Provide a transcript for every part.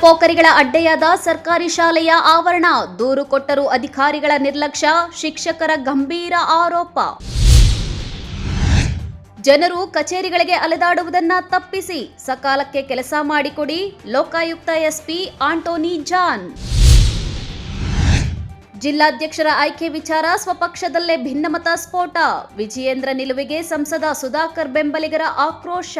ಪೋಖರಿಗಳ ಅಡ್ಡೆಯಾದ ಸರ್ಕಾರಿ ಶಾಲೆಯ ಆವರಣ, ದೂರು ಕೊಟ್ಟರೂ ಅಧಿಕಾರಿಗಳ ನಿರ್ಲಕ್ಷ್ಯ, ಶಿಕ್ಷಕರ ಗಂಭೀರ ಆರೋಪ. ಜನರು ಕಚೇರಿಗಳಿಗೆ ಅಲೆದಾಡುವುದನ್ನ ತಪ್ಪಿಸಿ ಸಕಾಲಕ್ಕೆ ಕೆಲಸ ಮಾಡಿಕೊಡಿ, ಲೋಕಾಯುಕ್ತ ಎಸ್ಪಿ ಆಂಟೋನಿ ಜಾನ್. ಜಿಲ್ಲಾಧ್ಯಕ್ಷರ ಆಯ್ಕೆ ವಿಚಾರ ಸ್ವಪಕ್ಷದಲ್ಲೇ ಭಿನ್ನಮತ ಸ್ಫೋಟ, ವಿಜಯೇಂದ್ರ ನಿಲುವಿಗೆ ಸಂಸದ ಸುಧಾಕರ್ ಬೆಂಬಲಿಗರ ಆಕ್ರೋಶ.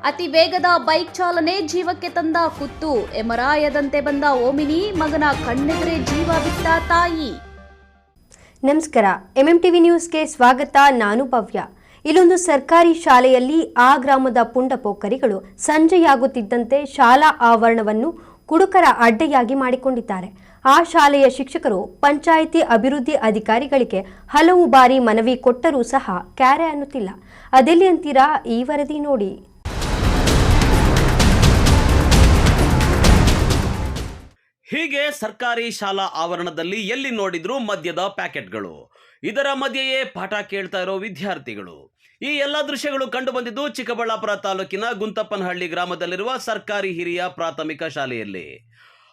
ಅತಿ ವೇಗದ ಬೈಕ್ ಚಾಲನೆ ಜೀವಕ್ಕೆ ತಂದ ಕುತ್ತು, ಎಮರಾಯದಂತೆ ಬಂದ ಓಮಿನಿ, ಮಗನ ಕಣ್ಣೆದುರೇ ಜೀವ ಬಿಟ್ಟ ತಾಯಿ. ನಮಸ್ಕಾರ, ಎಂಎಂಟಿವಿ ನ್ಯೂಸ್ಗೆ ಸ್ವಾಗತ. ನಾನು ಭವ್ಯ. ಇಲ್ಲೊಂದು ಸರ್ಕಾರಿ ಶಾಲೆಯಲ್ಲಿ ಆ ಗ್ರಾಮದ ಪುಂಡ ಪೋಖರಿಗಳು ಸಂಜೆಯಾಗುತ್ತಿದ್ದಂತೆ ಶಾಲಾ ಆವರಣವನ್ನು ಕುಡುಕರ ಅಡ್ಡೆಯಾಗಿ ಮಾಡಿಕೊಂಡಿದ್ದಾರೆ. ಆ ಶಾಲೆಯ ಶಿಕ್ಷಕರು ಪಂಚಾಯಿತಿ ಅಭಿವೃದ್ಧಿ ಅಧಿಕಾರಿಗಳಿಗೆ ಹಲವು ಬಾರಿ ಮನವಿ ಕೊಟ್ಟರೂ ಸಹ ಕ್ಯಾರೆ ಅನ್ನುತ್ತಿಲ್ಲ. ಅದೆಲ್ಲಿ ಅಂತೀರಾ? ಈ ವರದಿ ನೋಡಿ. ಹೀಗೆ ಸರ್ಕಾರಿ ಶಾಲಾ ಆವರಣದಲ್ಲಿ ಎಲ್ಲಿ ನೋಡಿದ್ರೂ ಮದ್ಯದ ಪ್ಯಾಕೆಟ್ಗಳು, ಇದರ ಮಧ್ಯೆಯೇ ಪಾಠ ಕೇಳ್ತಾ ಇರೋ ವಿದ್ಯಾರ್ಥಿಗಳು. ಈ ಎಲ್ಲ ದೃಶ್ಯಗಳು ಕಂಡು ಬಂದಿದ್ದು ಚಿಕ್ಕಬಳ್ಳಾಪುರ ತಾಲೂಕಿನ ಗುಂತಪ್ಪನಹಳ್ಳಿ ಗ್ರಾಮದಲ್ಲಿರುವ ಸರ್ಕಾರಿ ಹಿರಿಯ ಪ್ರಾಥಮಿಕ ಶಾಲೆಯಲ್ಲಿ.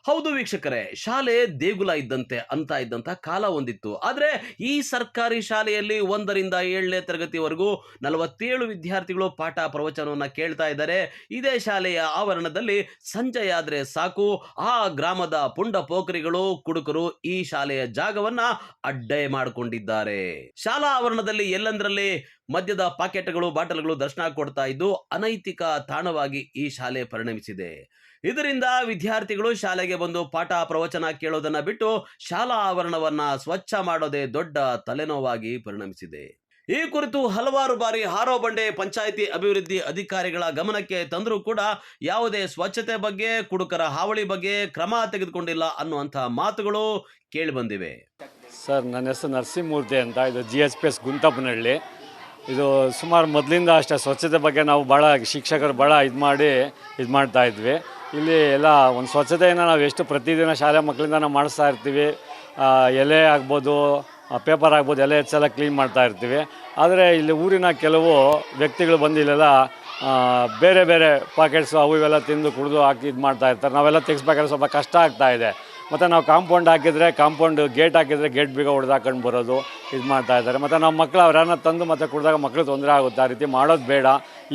ಹೌದು ವೀಕ್ಷಕರೇ, ಶಾಲೆ ದೇಗುಲ ಇದ್ದಂತೆ ಅಂತ ಇದ್ದಂಥ ಕಾಲ ಒಂದಿತ್ತು. ಆದರೆ ಈ ಸರ್ಕಾರಿ ಶಾಲೆಯಲ್ಲಿ 1ರಿಂದ 7ನೇ ತರಗತಿವರೆಗೂ 47 ವಿದ್ಯಾರ್ಥಿಗಳು ಪಾಠ ಪ್ರವಚನವನ್ನು ಕೇಳ್ತಾ ಇದ್ದಾರೆ. ಇದೇ ಶಾಲೆಯ ಆವರಣದಲ್ಲಿ ಸಂಜೆಯಾದರೆ ಸಾಕು, ಆ ಗ್ರಾಮದ ಪುಂಡ ಪೋಖರಿಗಳು, ಕುಡುಕರು ಈ ಶಾಲೆಯ ಜಾಗವನ್ನ ಅಡ್ಡೆ ಮಾಡಿಕೊಂಡಿದ್ದಾರೆ. ಶಾಲಾ ಆವರಣದಲ್ಲಿ ಎಲ್ಲಂದ್ರಲ್ಲಿ ಮದ್ಯದ ಪಾಕೆಟ್ಗಳು, ಬಾಟಲ್ಗಳು ದರ್ಶನ ಕೊಡ್ತಾ ಇದ್ದು ಅನೈತಿಕ ತಾಣವಾಗಿ ಈ ಶಾಲೆ ಪರಿಣಮಿಸಿದೆ. ಇದರಿಂದ ವಿದ್ಯಾರ್ಥಿಗಳು ಶಾಲೆಗೆ ಬಂದು ಪಾಠ ಪ್ರವಚನ ಕೇಳೋದನ್ನ ಬಿಟ್ಟು ಶಾಲಾ ಆವರಣವನ್ನ ಸ್ವಚ್ಛ ಮಾಡೋದೇ ದೊಡ್ಡ ತಲೆನೋವಾಗಿ ಪರಿಣಮಿಸಿದೆ. ಈ ಕುರಿತು ಹಲವಾರು ಬಾರಿ ಹಾರೋಬಂಡೆ ಪಂಚಾಯಿತಿ ಅಭಿವೃದ್ಧಿ ಅಧಿಕಾರಿಗಳ ಗಮನಕ್ಕೆ ತಂದರೂ ಕೂಡ ಯಾವುದೇ ಸ್ವಚ್ಛತೆ ಬಗ್ಗೆ, ಕುಡುಕರ ಹಾವಳಿ ಬಗ್ಗೆ ಕ್ರಮ ತೆಗೆದುಕೊಂಡಿಲ್ಲ ಅನ್ನುವಂಥ ಮಾತುಗಳು ಕೇಳಿ ಬಂದಿವೆ. ಸರ್, ನನ್ನ ಹೆಸರು ನರಸಿಂಹಮೂರ್ತಿ ಅಂತ. ಇದು GHPS ಗುಂತಪ್ಪನಹಳ್ಳಿ. ಇದು ಸುಮಾರು ಮೊದಲಿಂದ ಅಷ್ಟೇ ಸ್ವಚ್ಛತೆ ಬಗ್ಗೆ ನಾವು ಭಾಳ ಶಿಕ್ಷಕರು ಭಾಳ ಇದು ಮಾಡ್ತಾ ಇದ್ವಿ. ಇಲ್ಲಿ ಎಲ್ಲ ಒಂದು ಸ್ವಚ್ಛತೆಯನ್ನು ನಾವು ಎಷ್ಟು ಪ್ರತಿದಿನ ಶಾಲೆ ಮಕ್ಕಳಿಂದ ನಾವು ಮಾಡಿಸ್ತಾ ಇರ್ತೀವಿ. ಎಲೆ ಆಗ್ಬೋದು, ಪೇಪರ್ ಆಗ್ಬೋದು, ಎಲೆ ಹೆಚ್ಚೆಲ್ಲ ಕ್ಲೀನ್ ಮಾಡ್ತಾ ಇರ್ತೀವಿ. ಆದರೆ ಇಲ್ಲಿ ಊರಿನ ಕೆಲವು ವ್ಯಕ್ತಿಗಳು ಬಂದು ಇಲ್ಲೆಲ್ಲ ಬೇರೆ ಬೇರೆ ಪಾಕೆಟ್ಸು ಅವು ಇವೆಲ್ಲ ತಿಂದು ಕುಡಿದು ಹಾಕಿ ಇದು ಮಾಡ್ತಾ ಇರ್ತಾರೆ. ನಾವೆಲ್ಲ ತೆಗಿಸ್ಬೇಕಾದ್ರೆ ಸ್ವಲ್ಪ ಕಷ್ಟ ಆಗ್ತಾಯಿದೆ. ಮತ್ತು ನಾವು ಕಾಂಪೌಂಡ್ ಗೇಟ್ ಹಾಕಿದರೆ ಗೇಟ್ ಬೀಗ ಹೊಡೆದು ಹಾಕೊಂಡು ಬರೋದು ಇದು ಮಾಡ್ತಾ ಇದ್ದಾರೆ. ಮತ್ತು ನಮ್ಮ ಮಕ್ಕಳು ಅವರನ್ನ ತಂದು ಮತ್ತು ಕುಡಿದಾಗ ಮಕ್ಕಳು ತೊಂದರೆ ಆಗುತ್ತೆ. ಆ ರೀತಿ ಮಾಡೋದು ಬೇಡ.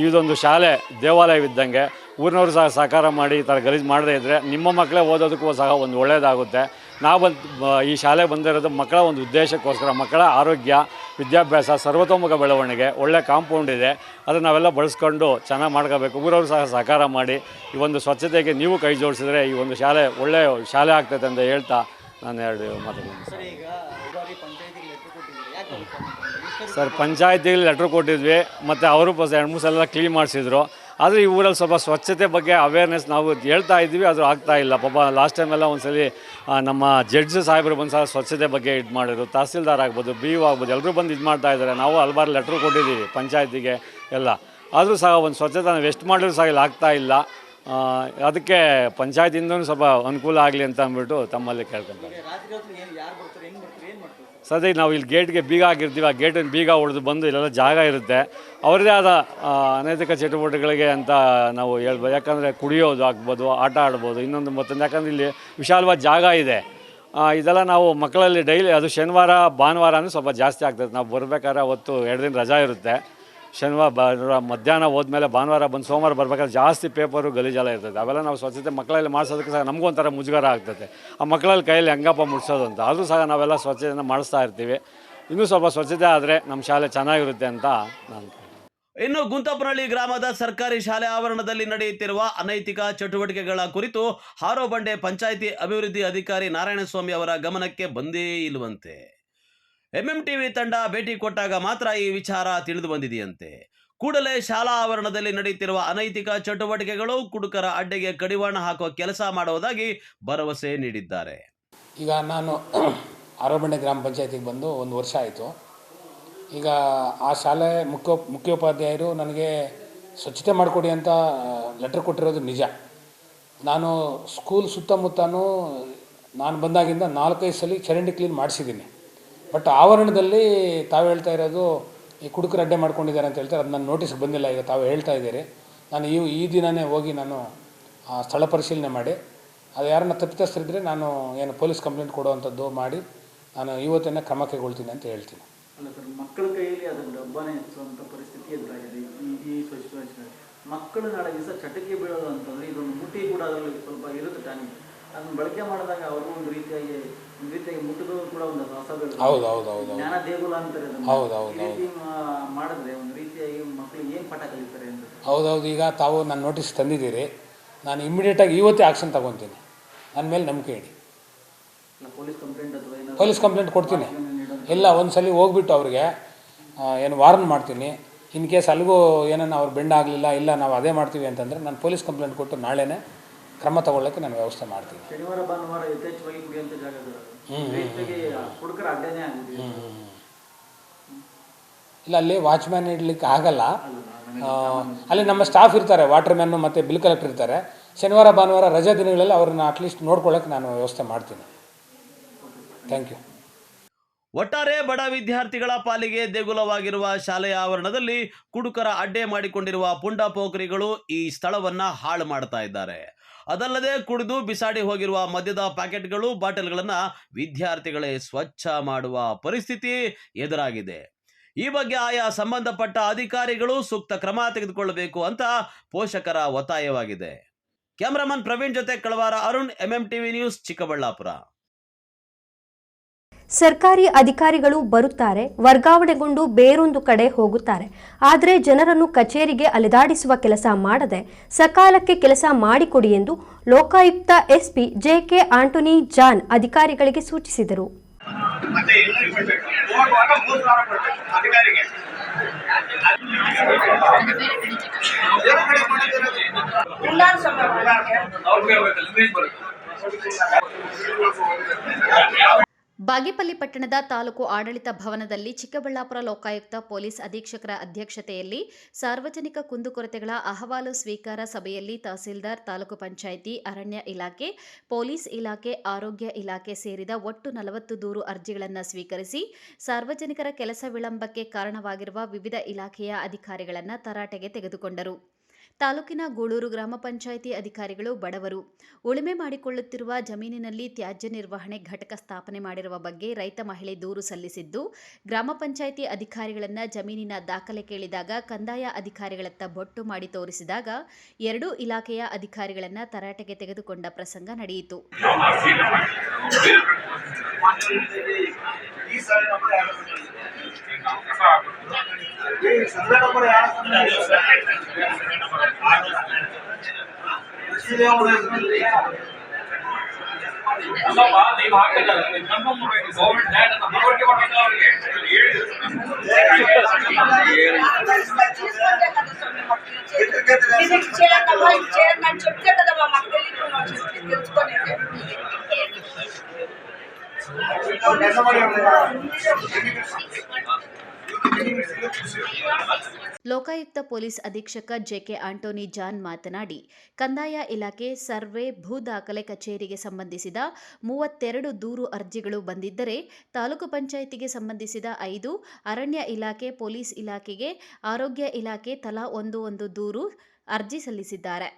ಇದೊಂದು ಶಾಲೆ ದೇವಾಲಯವಿದ್ದಂಗೆ, ಊರಿನವರು ಸಹ ಸಹಕಾರ ಮಾಡಿ ಈ ಥರ ಗಲೀಜು ಮಾಡದೇ ಇದ್ದರೆ ನಿಮ್ಮ ಮಕ್ಕಳೇ ಓದೋದಕ್ಕೂ ಸಹ ಒಂದು ಒಳ್ಳೆಯದಾಗುತ್ತೆ. ನಾವು ಈ ಶಾಲೆಗೆ ಬಂದಿರೋದು ಮಕ್ಕಳ ಒಂದು ಉದ್ದೇಶಕ್ಕೋಸ್ಕರ. ಮಕ್ಕಳ ಆರೋಗ್ಯ, ವಿದ್ಯಾಭ್ಯಾಸ, ಸರ್ವತೋಮುಖ ಬೆಳವಣಿಗೆ, ಒಳ್ಳೆ ಕಾಂಪೌಂಡ್ ಇದೆ, ಅದನ್ನು ನಾವೆಲ್ಲ ಬಳಸ್ಕೊಂಡು ಚೆನ್ನಾಗಿ ಮಾಡ್ಕೋಬೇಕು. ಊರವರು ಸಹ ಸಹಕಾರ ಮಾಡಿ ಈ ಒಂದು ಸ್ವಚ್ಛತೆಗೆ ನೀವು ಕೈ ಜೋಡಿಸಿದ್ರೆ ಈ ಒಂದು ಶಾಲೆ ಒಳ್ಳೆಯ ಶಾಲೆ ಆಗ್ತೈತೆ ಅಂತ ಹೇಳ್ತಾ ನಾನು 2 ಮಾತಾಡ್ತೀನಿ. ಸರ್, ಪಂಚಾಯತಿಗೆ ಲೆಟ್ರ್ ಕೊಟ್ಟಿದ್ವಿ ಮತ್ತು ಅವರು 2-3 ಸಲ ಕ್ಲೀನ್ ಮಾಡಿಸಿದ್ರು. ಆದರೆ ಈ ಊರಲ್ಲಿ ಸ್ವಲ್ಪ ಸ್ವಚ್ಛತೆ ಬಗ್ಗೆ ಅವೇರ್ನೆಸ್ ನಾವು ಹೇಳ್ತಾ ಇದ್ವಿ, ಅದು ಆಗ್ತಾ ಇಲ್ಲ. ಪಾಪ ಲಾಸ್ಟ್ ಟೈಮೆಲ್ಲ ಒಂದ್ಸಲಿ ನಮ್ಮ ಜಡ್ಜ್ ಸಾಹೇಬರು ಬಂದು ಸಹ ಸ್ವಚ್ಛತೆ ಬಗ್ಗೆ ಇದು ಮಾಡಿದ್ರು. ತಹಸೀಲ್ದಾರ್ ಆಗ್ಬೋದು, BO ಆಗ್ಬೋದು, ಎಲ್ಲರೂ ಬಂದು ಇದು ಮಾಡ್ತಾ ಇದ್ದಾರೆ. ನಾವು ಹಲವಾರು ಲೆಟ್ರ್ ಕೊಟ್ಟಿದ್ದೀವಿ ಪಂಚಾಯತಿಗೆ ಎಲ್ಲ. ಆದರೂ ಸಹ ಒಂದು ಸ್ವಚ್ಛತೆ ನಾವು ಎಷ್ಟು ಮಾಡಿದ್ರು ಸಹ ಇಲ್ಲಿ ಆಗ್ತಾ ಇಲ್ಲ. ಅದಕ್ಕೆ ಪಂಚಾಯತಿಂದನೂ ಸ್ವಲ್ಪ ಅನುಕೂಲ ಆಗಲಿ ಅಂತ ಅಂದ್ಬಿಟ್ಟು ತಮ್ಮಲ್ಲಿ ಕೇಳ್ಕೊಂತಾರೆ. ಸದ್ಯ ನಾವು ಇಲ್ಲಿ ಗೇಟ್ಗೆ ಬೀಗ ಹಾಕಿರ್ತೀವಿ, ಆ ಗೇಟಿನ ಬೀಗ ಹೊಡೆದು ಬಂದು ಇಲ್ಲೆಲ್ಲ ಜಾಗ ಇರುತ್ತೆ. ಅವರದೇ ಆದ ಅನೈತಿಕ ಚಟುವಟಿಕೆಗಳಿಗೆ ಅಂತ ನಾವು ಹೇಳ್ಬೋದು. ಯಾಕಂದರೆ ಕುಡಿಯೋದು ಆಗ್ಬೋದು, ಆಟ ಆಡ್ಬೋದು, ಇನ್ನೊಂದು ಮತ್ತೊಂದು. ಯಾಕಂದರೆ ಇಲ್ಲಿ ವಿಶಾಲವಾದ ಜಾಗ ಇದೆ. ಇದೆಲ್ಲ ನಾವು ಮಕ್ಕಳಲ್ಲಿ ಡೈಲಿ, ಅದು ಶನಿವಾರ ಭಾನುವಾರ ಅಂದರೆ ಸ್ವಲ್ಪ ಜಾಸ್ತಿ ಆಗ್ತದೆ. ನಾವು ಬರಬೇಕಾದ್ರೆ ಅವತ್ತು 2 ದಿನ ರಜಾ ಇರುತ್ತೆ. ಶನಿವಾರ ಮಧ್ಯಾಹ್ನ ಹೋದ್ಮೇಲೆ ಭಾನುವಾರ ಬಂದು ಸೋಮವಾರ ಬರ್ಬೇಕಾದ್ರೆ ಜಾಸ್ತಿ ಪೇಪರು ಗಲೀಜೆಲ್ಲ ಇರ್ತದೆ. ಅವೆಲ್ಲ ನಾವು ಸ್ವಚ್ಛತೆ ಮಕ್ಕಳಲ್ಲಿ ಮಾಡಿಸೋದಕ್ಕೆ ಸಹ ನಮಗೊಂಥರ ಮುಜುಗರ ಆಗ್ತದೆ. ಆ ಮಕ್ಕಳಲ್ಲಿ ಕೈಯಲ್ಲಿ ಹೆಂಗಪ್ಪ ಮುಡ್ಸೋದು ಅಂತ. ಆದರೂ ಸಹ ನಾವೆಲ್ಲ ಸ್ವಚ್ಛತೆಯನ್ನು ಮಾಡಿಸ್ತಾ ಇರ್ತೀವಿ. ಇನ್ನೂ ಸ್ವಲ್ಪ ಸ್ವಚ್ಛತೆ ಆದರೆ ನಮ್ಮ ಶಾಲೆ ಚೆನ್ನಾಗಿರುತ್ತೆ ಅಂತ ನಾನು. ಇನ್ನು ಗುಂತಪ್ಪನಹಳ್ಳಿ ಗ್ರಾಮದ ಸರ್ಕಾರಿ ಶಾಲೆ ಆವರಣದಲ್ಲಿ ನಡೆಯುತ್ತಿರುವ ಅನೈತಿಕ ಚಟುವಟಿಕೆಗಳ ಕುರಿತು ಹಾರೋಬಂಡೆ ಪಂಚಾಯಿತಿ ಅಭಿವೃದ್ಧಿ ಅಧಿಕಾರಿ ನಾರಾಯಣಸ್ವಾಮಿ ಅವರ ಗಮನಕ್ಕೆ ಬಂದೇ ಇಲ್ಲವಂತೆ. MMTV ತಂಡ ಭೇಟಿ ಕೊಟ್ಟಾಗ ಮಾತ್ರ ಈ ವಿಚಾರ ತಿಳಿದು ಬಂದಿದೆಯಂತೆ. ಕೂಡಲೇ ಶಾಲಾ ಆವರಣದಲ್ಲಿ ನಡೆಯುತ್ತಿರುವ ಅನೈತಿಕ ಚಟುವಟಿಕೆಗಳು, ಕುಡುಕರ ಅಡ್ಡೆಗೆ ಕಡಿವಾಣ ಹಾಕುವ ಕೆಲಸ ಮಾಡುವುದಾಗಿ ಭರವಸೆ ನೀಡಿದ್ದಾರೆ. ಈಗ ನಾನು ಹಾರೋಬಂಡೆ ಗ್ರಾಮ ಪಂಚಾಯತಿಗೆ ಬಂದು 1 ವರ್ಷ ಆಯಿತು. ಈಗ ಆ ಶಾಲೆ ಮುಖ್ಯೋಪಾಧ್ಯಾಯರು ನನಗೆ ಸ್ವಚ್ಛತೆ ಮಾಡಿಕೊಡಿ ಅಂತ ಲೆಟ್ರ್ ಕೊಟ್ಟಿರೋದು ನಿಜ. ನಾನು ಸ್ಕೂಲ್ ಸುತ್ತಮುತ್ತನೂ ನಾನು ಬಂದಾಗಿಂದ 4-5 ಸಲ ಚರಂಡಿ ಕ್ಲೀನ್ ಮಾಡಿಸಿದ್ದೀನಿ. ಬಟ್ ಆವರಣದಲ್ಲಿ ತಾವು ಹೇಳ್ತಾ ಇರೋದು ಈ ಕುಡುಕರು ಅಡ್ಡೆ ಮಾಡ್ಕೊಂಡಿದ್ದಾರೆ ಅಂತ ಹೇಳ್ತಾರೆ. ಅದು ನನ್ನ ನೋಟಿಸ್ಗೆ ಬಂದಿಲ್ಲ. ಈಗ ತಾವು ಹೇಳ್ತಾ ಇದ್ದೀರಿ. ನಾನು ಈ ದಿನವೇ ಹೋಗಿ ನಾನು ಸ್ಥಳ ಪರಿಶೀಲನೆ ಮಾಡಿ ಅದು ಯಾರನ್ನ ತಪ್ಪಿತಸ್ಥರಿದ್ದರೆ ನಾನು ಏನು ಪೊಲೀಸ್ ಕಂಪ್ಲೇಂಟ್ ಕೊಡುವಂಥದ್ದು ಮಾಡಿ ನಾನು ಇವತ್ತೇ ಕ್ರಮ ಕೈಗೊಳ್ತೀನಿ ಅಂತ ಹೇಳ್ತೀನಿ. ಅಲ್ಲ ಸರ್, ಮಕ್ಕಳ ಕೈಯಲ್ಲಿ ಅದನ್ನು ಡಬ್ಬಾನೆ ಹೆಚ್ಚುವಂಥ ಪರಿಸ್ಥಿತಿ ಎದುರಾಗಿದೆ ಈ ಸಿಚುವೇಶನ್. ಮಕ್ಕಳು ನಾಳೆ ದಿವಸ ಚಟಕ್ಕೆ ಬೀಳೋದು ಅಂತಂದರೆ ಇದೊಂದು ಮುಟ್ಟಿ ಕೂಡ ಅದರಲ್ಲಿ ಸ್ವಲ್ಪ ಇರುತ್ತೆ ಟೈಮಿಂಗ್. ಅದನ್ನು ಬಳಕೆ ಮಾಡಿದಾಗ ಅವರು ಒಂದು ರೀತಿಯಾಗಿ ಮುಟ್ಟೋದು ಕೂಡ ಒಂದು ಅಸಭ್ಯ ಜ್ಞಾನ ದೇಗುಲ ಅಂತಾರೆ. ಮಾಡಿದ್ರೆ ಒಂದು ರೀತಿಯಾಗಿ ಮಕ್ಕಳಿಗೆ ಏನು ಪಾಠ ಕಲಿತಾರೆ ಅಂತ. ಹೌದೌದು, ಈಗ ತಾವು ನಾನು ನೋಟಿಸ್ ತಂದಿದ್ದೀರಿ, ನಾನು ಇಮ್ಮಿಡಿಯೇಟಾಗಿ ಇವತ್ತೇ ಆಕ್ಷನ್ ತಗೊತೀನಿ. ನನ್ನ ಮೇಲೆ ನಂಬಿಕೆ ಇಡಿ. ಪೊಲೀಸ್ ಕಂಪ್ಲೇಂಟ್ ಕೊಡ್ತೀನಿ. ಇಲ್ಲ, ಒಂದು ಸಲ ಹೋಗ್ಬಿಟ್ಟು ಅವ್ರಿಗೆ ಏನು ವಾರ್ನ್ ಮಾಡ್ತೀನಿ. ಇನ್ ಕೇಸ್ ಅಲ್ಲಿಗೂ ಏನನ್ನ ಅವ್ರು ಬೆಂಡ್ ಆಗಲಿಲ್ಲ, ಇಲ್ಲ ನಾವು ಅದೇ ಮಾಡ್ತೀವಿ ಅಂತಂದರೆ ನಾನು ಪೊಲೀಸ್ ಕಂಪ್ಲೇಂಟ್ ಕೊಟ್ಟು ನಾಳೆನೇ ಕ್ರಮ ತಗೊಳ್ಳೋಕ್ಕೆ ನಾನು ವ್ಯವಸ್ಥೆ ಮಾಡ್ತೀನಿ. ಶನಿವಾರ ಭಾನುವಾರ ಯಥೇಚ್ಛವಾಗಿ ಕುಡಿಯುವಂಥ ಜಾಗಗಳು ಹುಡುಗರ ಅಡ್ಡನೇ ಆಗಿದೆ. ಇಲ್ಲ, ಅಲ್ಲಿ ವಾಚ್ಮ್ಯಾನ್ ಇಡ್ಲಿಕ್ಕೆ ಆಗಲ್ಲ. ಅಲ್ಲಿ ನಮ್ಮ ಸ್ಟಾಫ್ ಇರ್ತಾರೆ, ವಾಟರ್ ಮ್ಯಾನು ಮತ್ತು ಬಿಲ್ ಕಲೆಕ್ಟರ್ ಇರ್ತಾರೆ. ಶನಿವಾರ ಭಾನುವಾರ ರಜಾ ದಿನಗಳಲ್ಲಿ ಅವ್ರನ್ನ ಅಟ್ಲೀಸ್ಟ್ ನೋಡ್ಕೊಳ್ಳೋಕೆ ನಾನು ವ್ಯವಸ್ಥೆ ಮಾಡ್ತೀನಿ. Thank you. ಒಟ್ಟಾರೆ ಬಡ ವಿದ್ಯಾರ್ಥಿಗಳ ಪಾಲಿಗೆ ದೇಗುಲವಾಗಿರುವ ಶಾಲೆಯ ಆವರಣದಲ್ಲಿ ಕುಡುಕರ ಅಡ್ಡೆ ಮಾಡಿಕೊಂಡಿರುವ ಪುಂಡ ಪೋಖರಿಗಳು ಈ ಸ್ಥಳವನ್ನ ಹಾಳು ಮಾಡ್ತಾ ಇದ್ದಾರೆ. ಅದಲ್ಲದೆ ಕುಡಿದು ಬಿಸಾಡಿ ಹೋಗಿರುವ ಮದ್ಯದ ಪ್ಯಾಕೆಟ್ಗಳು, ಬಾಟಲ್ಗಳನ್ನ ವಿದ್ಯಾರ್ಥಿಗಳೇ ಸ್ವಚ್ಛ ಮಾಡುವ ಪರಿಸ್ಥಿತಿ ಎದುರಾಗಿದೆ. ಈ ಬಗ್ಗೆ ಆಯಾ ಸಂಬಂಧಪಟ್ಟ ಅಧಿಕಾರಿಗಳು ಸೂಕ್ತ ಕ್ರಮ ತೆಗೆದುಕೊಳ್ಳಬೇಕು ಅಂತ ಪೋಷಕರ ಒತ್ತಾಯವಾಗಿದೆ. ಕ್ಯಾಮರಾಮನ್ ಪ್ರವೀಣ್ ಜೊತೆ ಕಳವಾರ ಅರುಣ್, MMTV ನ್ಯೂಸ್, ಚಿಕ್ಕಬಳ್ಳಾಪುರ. ಸರ್ಕಾರಿ ಅಧಿಕಾರಿಗಳು ಬರುತ್ತಾರೆ, ವರ್ಗಾವಣೆಗೊಂಡು ಬೇರೊಂದು ಕಡೆ ಹೋಗುತ್ತಾರೆ. ಆದರೆ ಜನರನ್ನು ಕಚೇರಿಗೆ ಅಲೆದಾಡಿಸುವ ಕೆಲಸ ಮಾಡದೆ ಸಕಾಲಕ್ಕೆ ಕೆಲಸ ಮಾಡಿಕೊಡಿ ಎಂದು ಲೋಕಾಯುಕ್ತ SP JK ಆಂಟೋನಿ ಜಾನ್ ಅಧಿಕಾರಿಗಳಿಗೆ ಸೂಚಿಸಿದರು. ಬಾಗೇಪಲ್ಲಿ ಪಟ್ಟಣದ ತಾಲೂಕು ಆಡಳಿತ ಭವನದಲ್ಲಿ ಚಿಕ್ಕಬಳ್ಳಾಪುರ ಲೋಕಾಯುಕ್ತ ಪೊಲೀಸ್ ಅಧೀಕ್ಷಕರ ಅಧ್ಯಕ್ಷತೆಯಲ್ಲಿ ಸಾರ್ವಜನಿಕ ಕುಂದುಕೊರತೆಗಳ ಅಹವಾಲು ಸ್ವೀಕಾರ ಸಭೆಯಲ್ಲಿ ತಹಸೀಲ್ದಾರ್, ತಾಲೂಕು ಪಂಚಾಯಿತಿ, ಅರಣ್ಯ ಇಲಾಖೆ, ಪೊಲೀಸ್ ಇಲಾಖೆ, ಆರೋಗ್ಯ ಇಲಾಖೆ ಸೇರಿದ ಒಟ್ಟು 40 ದೂರು ಅರ್ಜಿಗಳನ್ನು ಸ್ವೀಕರಿಸಿ ಸಾರ್ವಜನಿಕರ ಕೆಲಸ ವಿಳಂಬಕ್ಕೆ ಕಾರಣವಾಗಿರುವ ವಿವಿಧ ಇಲಾಖೆಯ ಅಧಿಕಾರಿಗಳನ್ನು ತರಾಟೆಗೆ ತೆಗೆದುಕೊಂಡರು. ತಾಲೂಕಿನ ಗೂಳೂರು ಗ್ರಾಮ ಪಂಚಾಯಿತಿ ಅಧಿಕಾರಿಗಳು ಬಡವರು ಉಳುಮೆ ಮಾಡಿಕೊಳ್ಳುತ್ತಿರುವ ಜಮೀನಿನಲ್ಲಿ ತ್ಯಾಜ್ಯ ನಿರ್ವಹಣೆ ಘಟಕ ಸ್ಥಾಪನೆ ಮಾಡಿರುವ ಬಗ್ಗೆ ರೈತ ಮಹಿಳೆ ದೂರು ಸಲ್ಲಿಸಿದ್ದು, ಗ್ರಾಮ ಪಂಚಾಯಿತಿ ಅಧಿಕಾರಿಗಳನ್ನು ಜಮೀನಿನ ದಾಖಲೆ ಕೇಳಿದಾಗ ಕಂದಾಯ ಅಧಿಕಾರಿಗಳತ್ತ ಬೊಟ್ಟು ಮಾಡಿ ತೋರಿಸಿದಾಗ ಎರಡೂ ಇಲಾಖೆಯ ಅಧಿಕಾರಿಗಳನ್ನು ತರಾಟೆಗೆ ತೆಗೆದುಕೊಂಡ ಪ್ರಸಂಗ ನಡೆಯಿತು. ಲೋಕಾಯುಕ್ತ ಪೊಲೀಸ್ ಅಧೀಕ್ಷಕ JK ಆಂಟೋನಿ ಜಾನ್ ಮಾತನಾಡಿ, ಕಂದಾಯ ಇಲಾಖೆ, ಸರ್ವೆ, ಭೂ ದಾಖಲೆ ಕಚೇರಿಗೆ ಸಂಬಂಧಿಸಿದ 32 ದೂರು ಅರ್ಜಿಗಳು ಬಂದಿದ್ದರೆ ತಾಲೂಕು ಪಂಚಾಯಿತಿಗೆ ಸಂಬಂಧಿಸಿದ 5, ಅರಣ್ಯ ಇಲಾಖೆ, ಪೊಲೀಸ್ ಇಲಾಖೆಗೆ, ಆರೋಗ್ಯ ಇಲಾಖೆ ತಲಾ ಒಂದು ದೂರು ಅರ್ಜಿ ಸಲ್ಲಿಸಿದ್ದಾರೆ.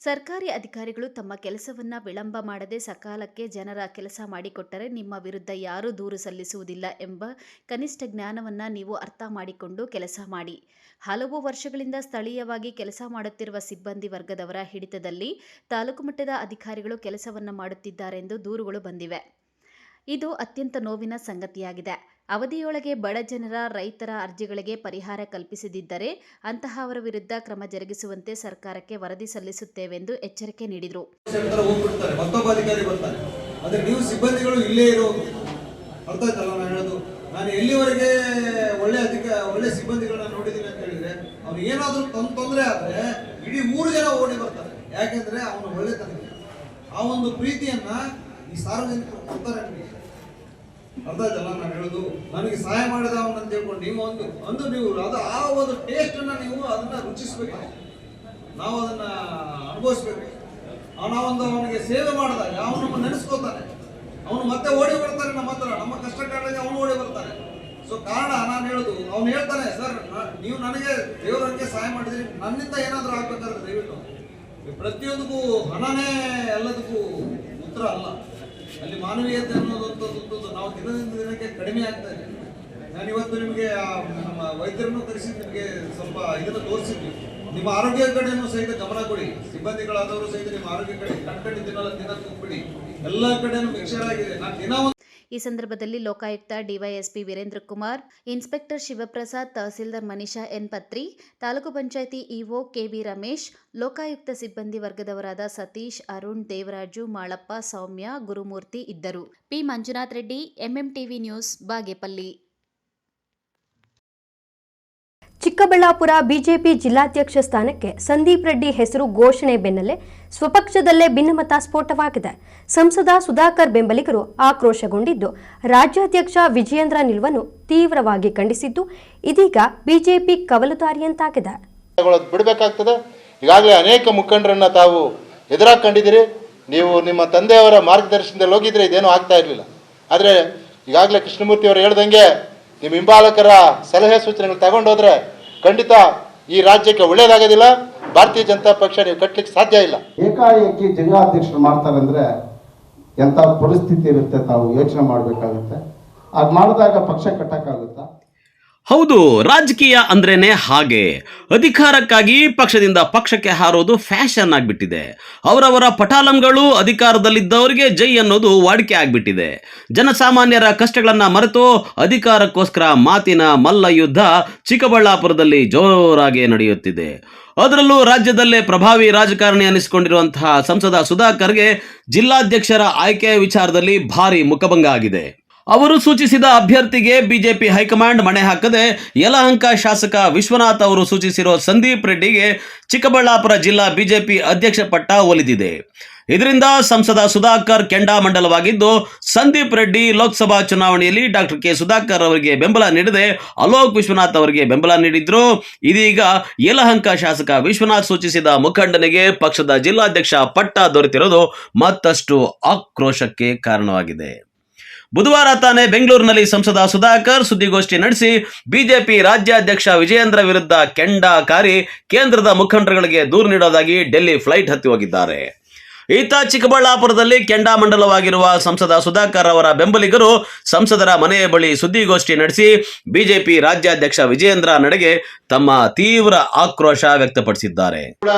ಸರ್ಕಾರಿ ಅಧಿಕಾರಿಗಳು ತಮ್ಮ ಕೆಲಸವನ್ನು ವಿಳಂಬ ಮಾಡದೆ ಸಕಾಲಕ್ಕೆ ಜನರ ಕೆಲಸ ಮಾಡಿಕೊಟ್ಟರೆ ನಿಮ್ಮ ವಿರುದ್ಧ ಯಾರೂ ದೂರು ಸಲ್ಲಿಸುವುದಿಲ್ಲ ಎಂಬ ಕನಿಷ್ಠ ಜ್ಞಾನವನ್ನು ನೀವು ಅರ್ಥ ಮಾಡಿಕೊಂಡು ಕೆಲಸ ಮಾಡಿ. ಹಲವು ವರ್ಷಗಳಿಂದ ಸ್ಥಳೀಯವಾಗಿ ಕೆಲಸ ಮಾಡುತ್ತಿರುವ ಸಿಬ್ಬಂದಿ ವರ್ಗದವರ ಹಿಡಿತದಲ್ಲಿ ತಾಲೂಕು ಮಟ್ಟದ ಅಧಿಕಾರಿಗಳು ಕೆಲಸವನ್ನು ಮಾಡುತ್ತಿದ್ದಾರೆಂದು ದೂರುಗಳು ಬಂದಿವೆ. ಇದು ಅತ್ಯಂತ ನೋವಿನ ಸಂಗತಿಯಾಗಿದೆ. ಅವಧಿಯೊಳಗೆ ಬಡ ಜನರ, ರೈತರ ಅರ್ಜಿಗಳಿಗೆ ಪರಿಹಾರ ಕಲ್ಪಿಸದಿದ್ದರೆ ಅಂತಹವರ ವಿರುದ್ಧ ಕ್ರಮ ಜರುಗಿಸುವಂತೆ ಸರ್ಕಾರಕ್ಕೆ ವರದಿ ಸಲ್ಲಿಸುತ್ತೇವೆಂದು ಎಚ್ಚರಿಕೆ ನೀಡಿದರು. ಮತ್ತೊಬ್ಬ ಅಧಿಕಾರಿ ಬರ್ತಾರೆ, ಆದರೆ ನೀವು ಸಿಬ್ಬಂದಿಗಳು ಇಲ್ಲೇ ಇರೋ ಅರ್ಥ ಆಯ್ತಲ್ಲ ನಾನು ಹೇಳೋದು. ನಾನು ಎಲ್ಲಿವರೆಗೆ ಒಳ್ಳೆ ಸಿಬ್ಬಂದಿಗಳನ್ನ ನೋಡಿದ್ದೀನಿ ಅಂತ ಹೇಳಿದ್ರೆ ಅವ್ನು ಏನಾದರೂ ತೊಂದರೆ ಆದರೆ ಇಡೀ ಊರು ಜನ ಓಡಿ ಬರ್ತಾರೆ. ಯಾಕೆಂದ್ರೆ ಅವನು ಒಳ್ಳೆತನಕ್ಕೆ ಆ ಒಂದು ಪ್ರೀತಿಯನ್ನ ಈ ಸಾರ್ವಜನಿಕರು ಕೊಡ್ತಾರೆ. ಅರ್ಥ ಆಯ್ತಲ್ಲ ನಾನು ಹೇಳೋದು. ನನಗೆ ಸಹಾಯ ಮಾಡಿದ ಅವನಂತ ಹೇಳ್ಕೊಂಡು ನೀವು ನೀವು ಅದು ಆ ಒಂದು ಟೇಸ್ಟ್ ಅನ್ನ ನೀವು ಅದನ್ನ ರುಚಿಸ್ಬೇಕು, ನಾವು ಅದನ್ನ ಅನುಭವಿಸ್ಬೇಕು. ಅವನಿಗೆ ಸೇವೆ ಮಾಡಿದಾಗ ಅವನು ನಮ್ಮ ನೆನೆಸ್ಕೋತಾನೆ, ಅವನು ಮತ್ತೆ ಓಡಿ ಬರ್ತಾನೆ ನಮ್ಮ ಹತ್ರ, ನಮ್ಮ ಕಷ್ಟ ಕಾರಣಕ್ಕೆ ಅವನು ಓಡಿ ಬರ್ತಾನೆ. ಸೊ ಕಾರಣ ನಾನು ಹೇಳೋದು, ಅವನು ಹೇಳ್ತಾನೆ, ಸರ್ ನೀವು ನನಗೆ ದೇವರಂಗೆ ಸಹಾಯ ಮಾಡಿದ್ರಿ, ನನ್ನಿಂದ ಏನಾದರೂ ಆಗ್ಬೇಕಾದ್ರೆ ದಯವಿಟ್ಟು ಪ್ರತಿಯೊಂದಕ್ಕೂ ಹಣನೇ ಎಲ್ಲದಕ್ಕೂ ಉತ್ತರ ಅಲ್ಲ. ಅಲ್ಲಿ ಮಾನವೀಯತೆ ಅನ್ನೋದಂಥದ್ದು ನಾವು ದಿನದಿಂದ ದಿನಕ್ಕೆ ಕಡಿಮೆ ಆಗ್ತಾ ಇದೆ. ನಾನು ಇವತ್ತು ನಿಮಗೆ ನಮ್ಮ ವೈದ್ಯರನ್ನು ಕರೆಸಿ ನಿಮಗೆ ಸ್ವಲ್ಪ ಇದನ್ನು ತೋರಿಸಿದ್ವಿ. ನಿಮ್ಮ ಆರೋಗ್ಯ ಕಡೆನೂ ಸಹಿತ ಗಮನ ಕೊಡಿ. ಸಿಬ್ಬಂದಿಗಳಾದವರು ಸಹಿತ ನಿಮ್ಮ ಆರೋಗ್ಯ ಕಡೆ ಕಣ್ಕಂಡಿದ್ದೀನಲ್ಲ, ದಿನ ಕೂತ್ಬಿಡಿ. ಎಲ್ಲ ಕಡೆನೂ ಮಿಕ್ಸರ್ ಆಗಿದೆ. ನಾನು ದಿನ ಈ ಸಂದರ್ಭದಲ್ಲಿ Lokayukta DYSP Veerendra Kumar, inspector Shivaprasad, tahsildar Manisha N Patri, taluk panchayat EO KB Ramesh, Lokayukta ಸಿಬ್ಬಂದಿ ವರ್ಗದವರಾದ ಸತೀಶ್, ಅರುಣ್, ದೇವರಾಜು, ಮಾಳಪ್ಪ, ಸೌಮ್ಯ, ಗುರುಮೂರ್ತಿ ಇದ್ದರು. P Manjunath Reddy, MMTV news, Bagepalli. Chikkaballapur BJP ಜಿಲ್ಲಾಧ್ಯಕ್ಷ ಸ್ಥಾನಕ್ಕೆ ಸಂದೀಪ್ ರೆಡ್ಡಿ ಹೆಸರು ಘೋಷಣೆ ಬೆನ್ನಲ್ಲೇ ಸ್ವಪಕ್ಷದಲ್ಲೇ ಭಿನ್ನಮತ ಸ್ಫೋಟವಾಗಿದೆ. ಸಂಸದ ಸುಧಾಕರ್ ಬೆಂಬಲಿಗರು ಆಕ್ರೋಶಗೊಂಡಿದ್ದು, ರಾಜ್ಯಾಧ್ಯಕ್ಷ ವಿಜಯೇಂದ್ರ ನಿಲುವನ್ನು ತೀವ್ರವಾಗಿ ಖಂಡಿಸಿದ್ದು, ಇದೀಗ ಬಿಜೆಪಿ ಕವಲುದಾರಿಯಂತಾಗಿದೆ. ಬಿಡಬೇಕಾಗ್ತದೆ. ಈಗಾಗಲೇ ಅನೇಕ ಮುಖಂಡರನ್ನ ತಾವು ಎದುರಾಕೊಂಡಿದ್ದೀರಿ. ನೀವು ನಿಮ್ಮ ತಂದೆಯವರ ಮಾರ್ಗದರ್ಶನದಲ್ಲಿ ಹೋಗಿದ್ರೆ ಇದೇನೂ ಆಗ್ತಾ ಇರಲಿಲ್ಲ. ಆದರೆ ಈಗಾಗಲೇ ಕೃಷ್ಣಮೂರ್ತಿ ಅವರು ಹೇಳ್ದಂಗೆ ನಿಮ್ಮ ಹಿಂಬಾಲಕರ ಸಲಹೆ ಸೂಚನೆಗಳು ತಗೊಂಡೋದ್ರೆ ಖಂಡಿತ ಈ ರಾಜ್ಯಕ್ಕೆ ಒಳ್ಳೆಯದಾಗೋದಿಲ್ಲ. ಭಾರತೀಯ ಜನತಾ ಪಕ್ಷ ನೀವು ಕಟ್ಟಲಿಕ್ಕೆ ಸಾಧ್ಯ ಇಲ್ಲ. ಏಕಾಏಕಿ ಜಿಲ್ಲಾಧ್ಯಕ್ಷರು ಮಾಡ್ತಾರೆ ಅಂದರೆ ಎಂಥ ಪರಿಸ್ಥಿತಿ ಇರುತ್ತೆ, ತಾವು ಯೋಚನೆ ಮಾಡಬೇಕಾಗುತ್ತೆ. ಅದು ಮಾಡಿದಾಗ ಪಕ್ಷ ಕಟ್ಟಕ್ಕಾಗುತ್ತಾ? ಹೌದು, ರಾಜಕೀಯ ಅಂದ್ರೇನೆ ಹಾಗೆ. ಅಧಿಕಾರಕ್ಕಾಗಿ ಪಕ್ಷದಿಂದ ಪಕ್ಷಕ್ಕೆ ಹಾರೋದು ಫ್ಯಾಷನ್ ಆಗ್ಬಿಟ್ಟಿದೆ. ಅವರವರ ಪಟಾಲಂಗಳು ಅಧಿಕಾರದಲ್ಲಿದ್ದವರಿಗೆ ಜೈ ಅನ್ನೋದು ವಾಡಿಕೆ ಆಗ್ಬಿಟ್ಟಿದೆ. ಜನಸಾಮಾನ್ಯರ ಕಷ್ಟಗಳನ್ನ ಮರೆತು ಅಧಿಕಾರಕ್ಕೋಸ್ಕರ ಮಾತಿನ ಮಲ್ಲ ಯುದ್ಧ ಚಿಕ್ಕಬಳ್ಳಾಪುರದಲ್ಲಿ ಜೋರಾಗಿ ನಡೆಯುತ್ತಿದೆ. ಅದರಲ್ಲೂ ರಾಜ್ಯದಲ್ಲೇ ಪ್ರಭಾವಿ ರಾಜಕಾರಣಿ ಅನಿಸಿಕೊಂಡಿರುವಂತಹ ಸಂಸದ ಸುಧಾಕರ್ಗೆ ಜಿಲ್ಲಾಧ್ಯಕ್ಷರ ಆಯ್ಕೆಯ ವಿಚಾರದಲ್ಲಿ ಭಾರಿ ಮುಖಭಂಗ ಆಗಿದೆ. ಅವರು ಸೂಚಿಸಿದ ಅಭ್ಯರ್ಥಿಗೆ ಬಿಜೆಪಿ ಹೈಕಮಾಂಡ್ ಮಣೆ ಹಾಕದೆ ಯಲಹಂಕ ಶಾಸಕ ವಿಶ್ವನಾಥ್ ಅವರು ಸೂಚಿಸಿರೋ ಸಂದೀಪ್ ರೆಡ್ಡಿಗೆ ಚಿಕ್ಕಬಳ್ಳಾಪುರ ಜಿಲ್ಲಾ ಬಿಜೆಪಿ ಅಧ್ಯಕ್ಷ ಪಟ್ಟ ಒಲಿದಿದೆ. ಇದರಿಂದ ಸಂಸದ ಸುಧಾಕರ್ ಕೆಂಡಾಮಂಡಲವಾಗಿದ್ದು, ಸಂದೀಪ್ ರೆಡ್ಡಿ ಲೋಕಸಭಾ ಚುನಾವಣೆಯಲ್ಲಿ ಡಾಕ್ಟರ್ ಕೆ ಸುಧಾಕರ್ ಅವರಿಗೆ ಬೆಂಬಲ ನೀಡದೆ ಅಲೋಕ್ ವಿಶ್ವನಾಥ್ ಅವರಿಗೆ ಬೆಂಬಲ ನೀಡಿದ್ರು. ಇದೀಗ ಯಲಹಂಕ ಶಾಸಕ ವಿಶ್ವನಾಥ್ ಸೂಚಿಸಿದ ಮುಖಂಡನಿಗೆ ಪಕ್ಷದ ಜಿಲ್ಲಾಧ್ಯಕ್ಷ ಪಟ್ಟ ದೊರೆತಿರೋದು ಮತ್ತಷ್ಟು ಆಕ್ರೋಶಕ್ಕೆ ಕಾರಣವಾಗಿದೆ. ಬುಧವಾರ ತಾನೇ ಬೆಂಗಳೂರಿನಲ್ಲಿ ಸಂಸದ ಸುಧಾಕರ್ ಸುದ್ದಿಗೋಷ್ಠಿ ನಡೆಸಿ ಬಿಜೆಪಿ ರಾಜ್ಯಾಧ್ಯಕ್ಷ ವಿಜಯೇಂದ್ರ ವಿರುದ್ಧ ಕೆಂಡಕಾರಿ ಕೇಂದ್ರದ ಮುಖಂಡರುಗಳಿಗೆ ದೂರು ನೀಡೋದಾಗಿ ಡೆಲ್ಲಿ ಫ್ಲೈಟ್ ಹತ್ತಿ ಹೋಗಿದ್ದಾರೆ. ಈತ ಚಿಕ್ಕಬಳ್ಳಾಪುರದಲ್ಲಿ ಕೆಂಡಾಮಂಡಲವಾಗಿರುವ ಸಂಸದ ಸುಧಾಕರ್ ಅವರ ಬೆಂಬಲಿಗರು ಸಂಸದರ ಮನೆಯ ಬಳಿ ಸುದ್ದಿಗೋಷ್ಠಿ ನಡೆಸಿ ಬಿಜೆಪಿ ರಾಜ್ಯಾಧ್ಯಕ್ಷ ವಿಜಯೇಂದ್ರ ನಡೆಗೆ ತಮ್ಮ ತೀವ್ರ ಆಕ್ರೋಶ ವ್ಯಕ್ತಪಡಿಸಿದ್ದಾರೆ.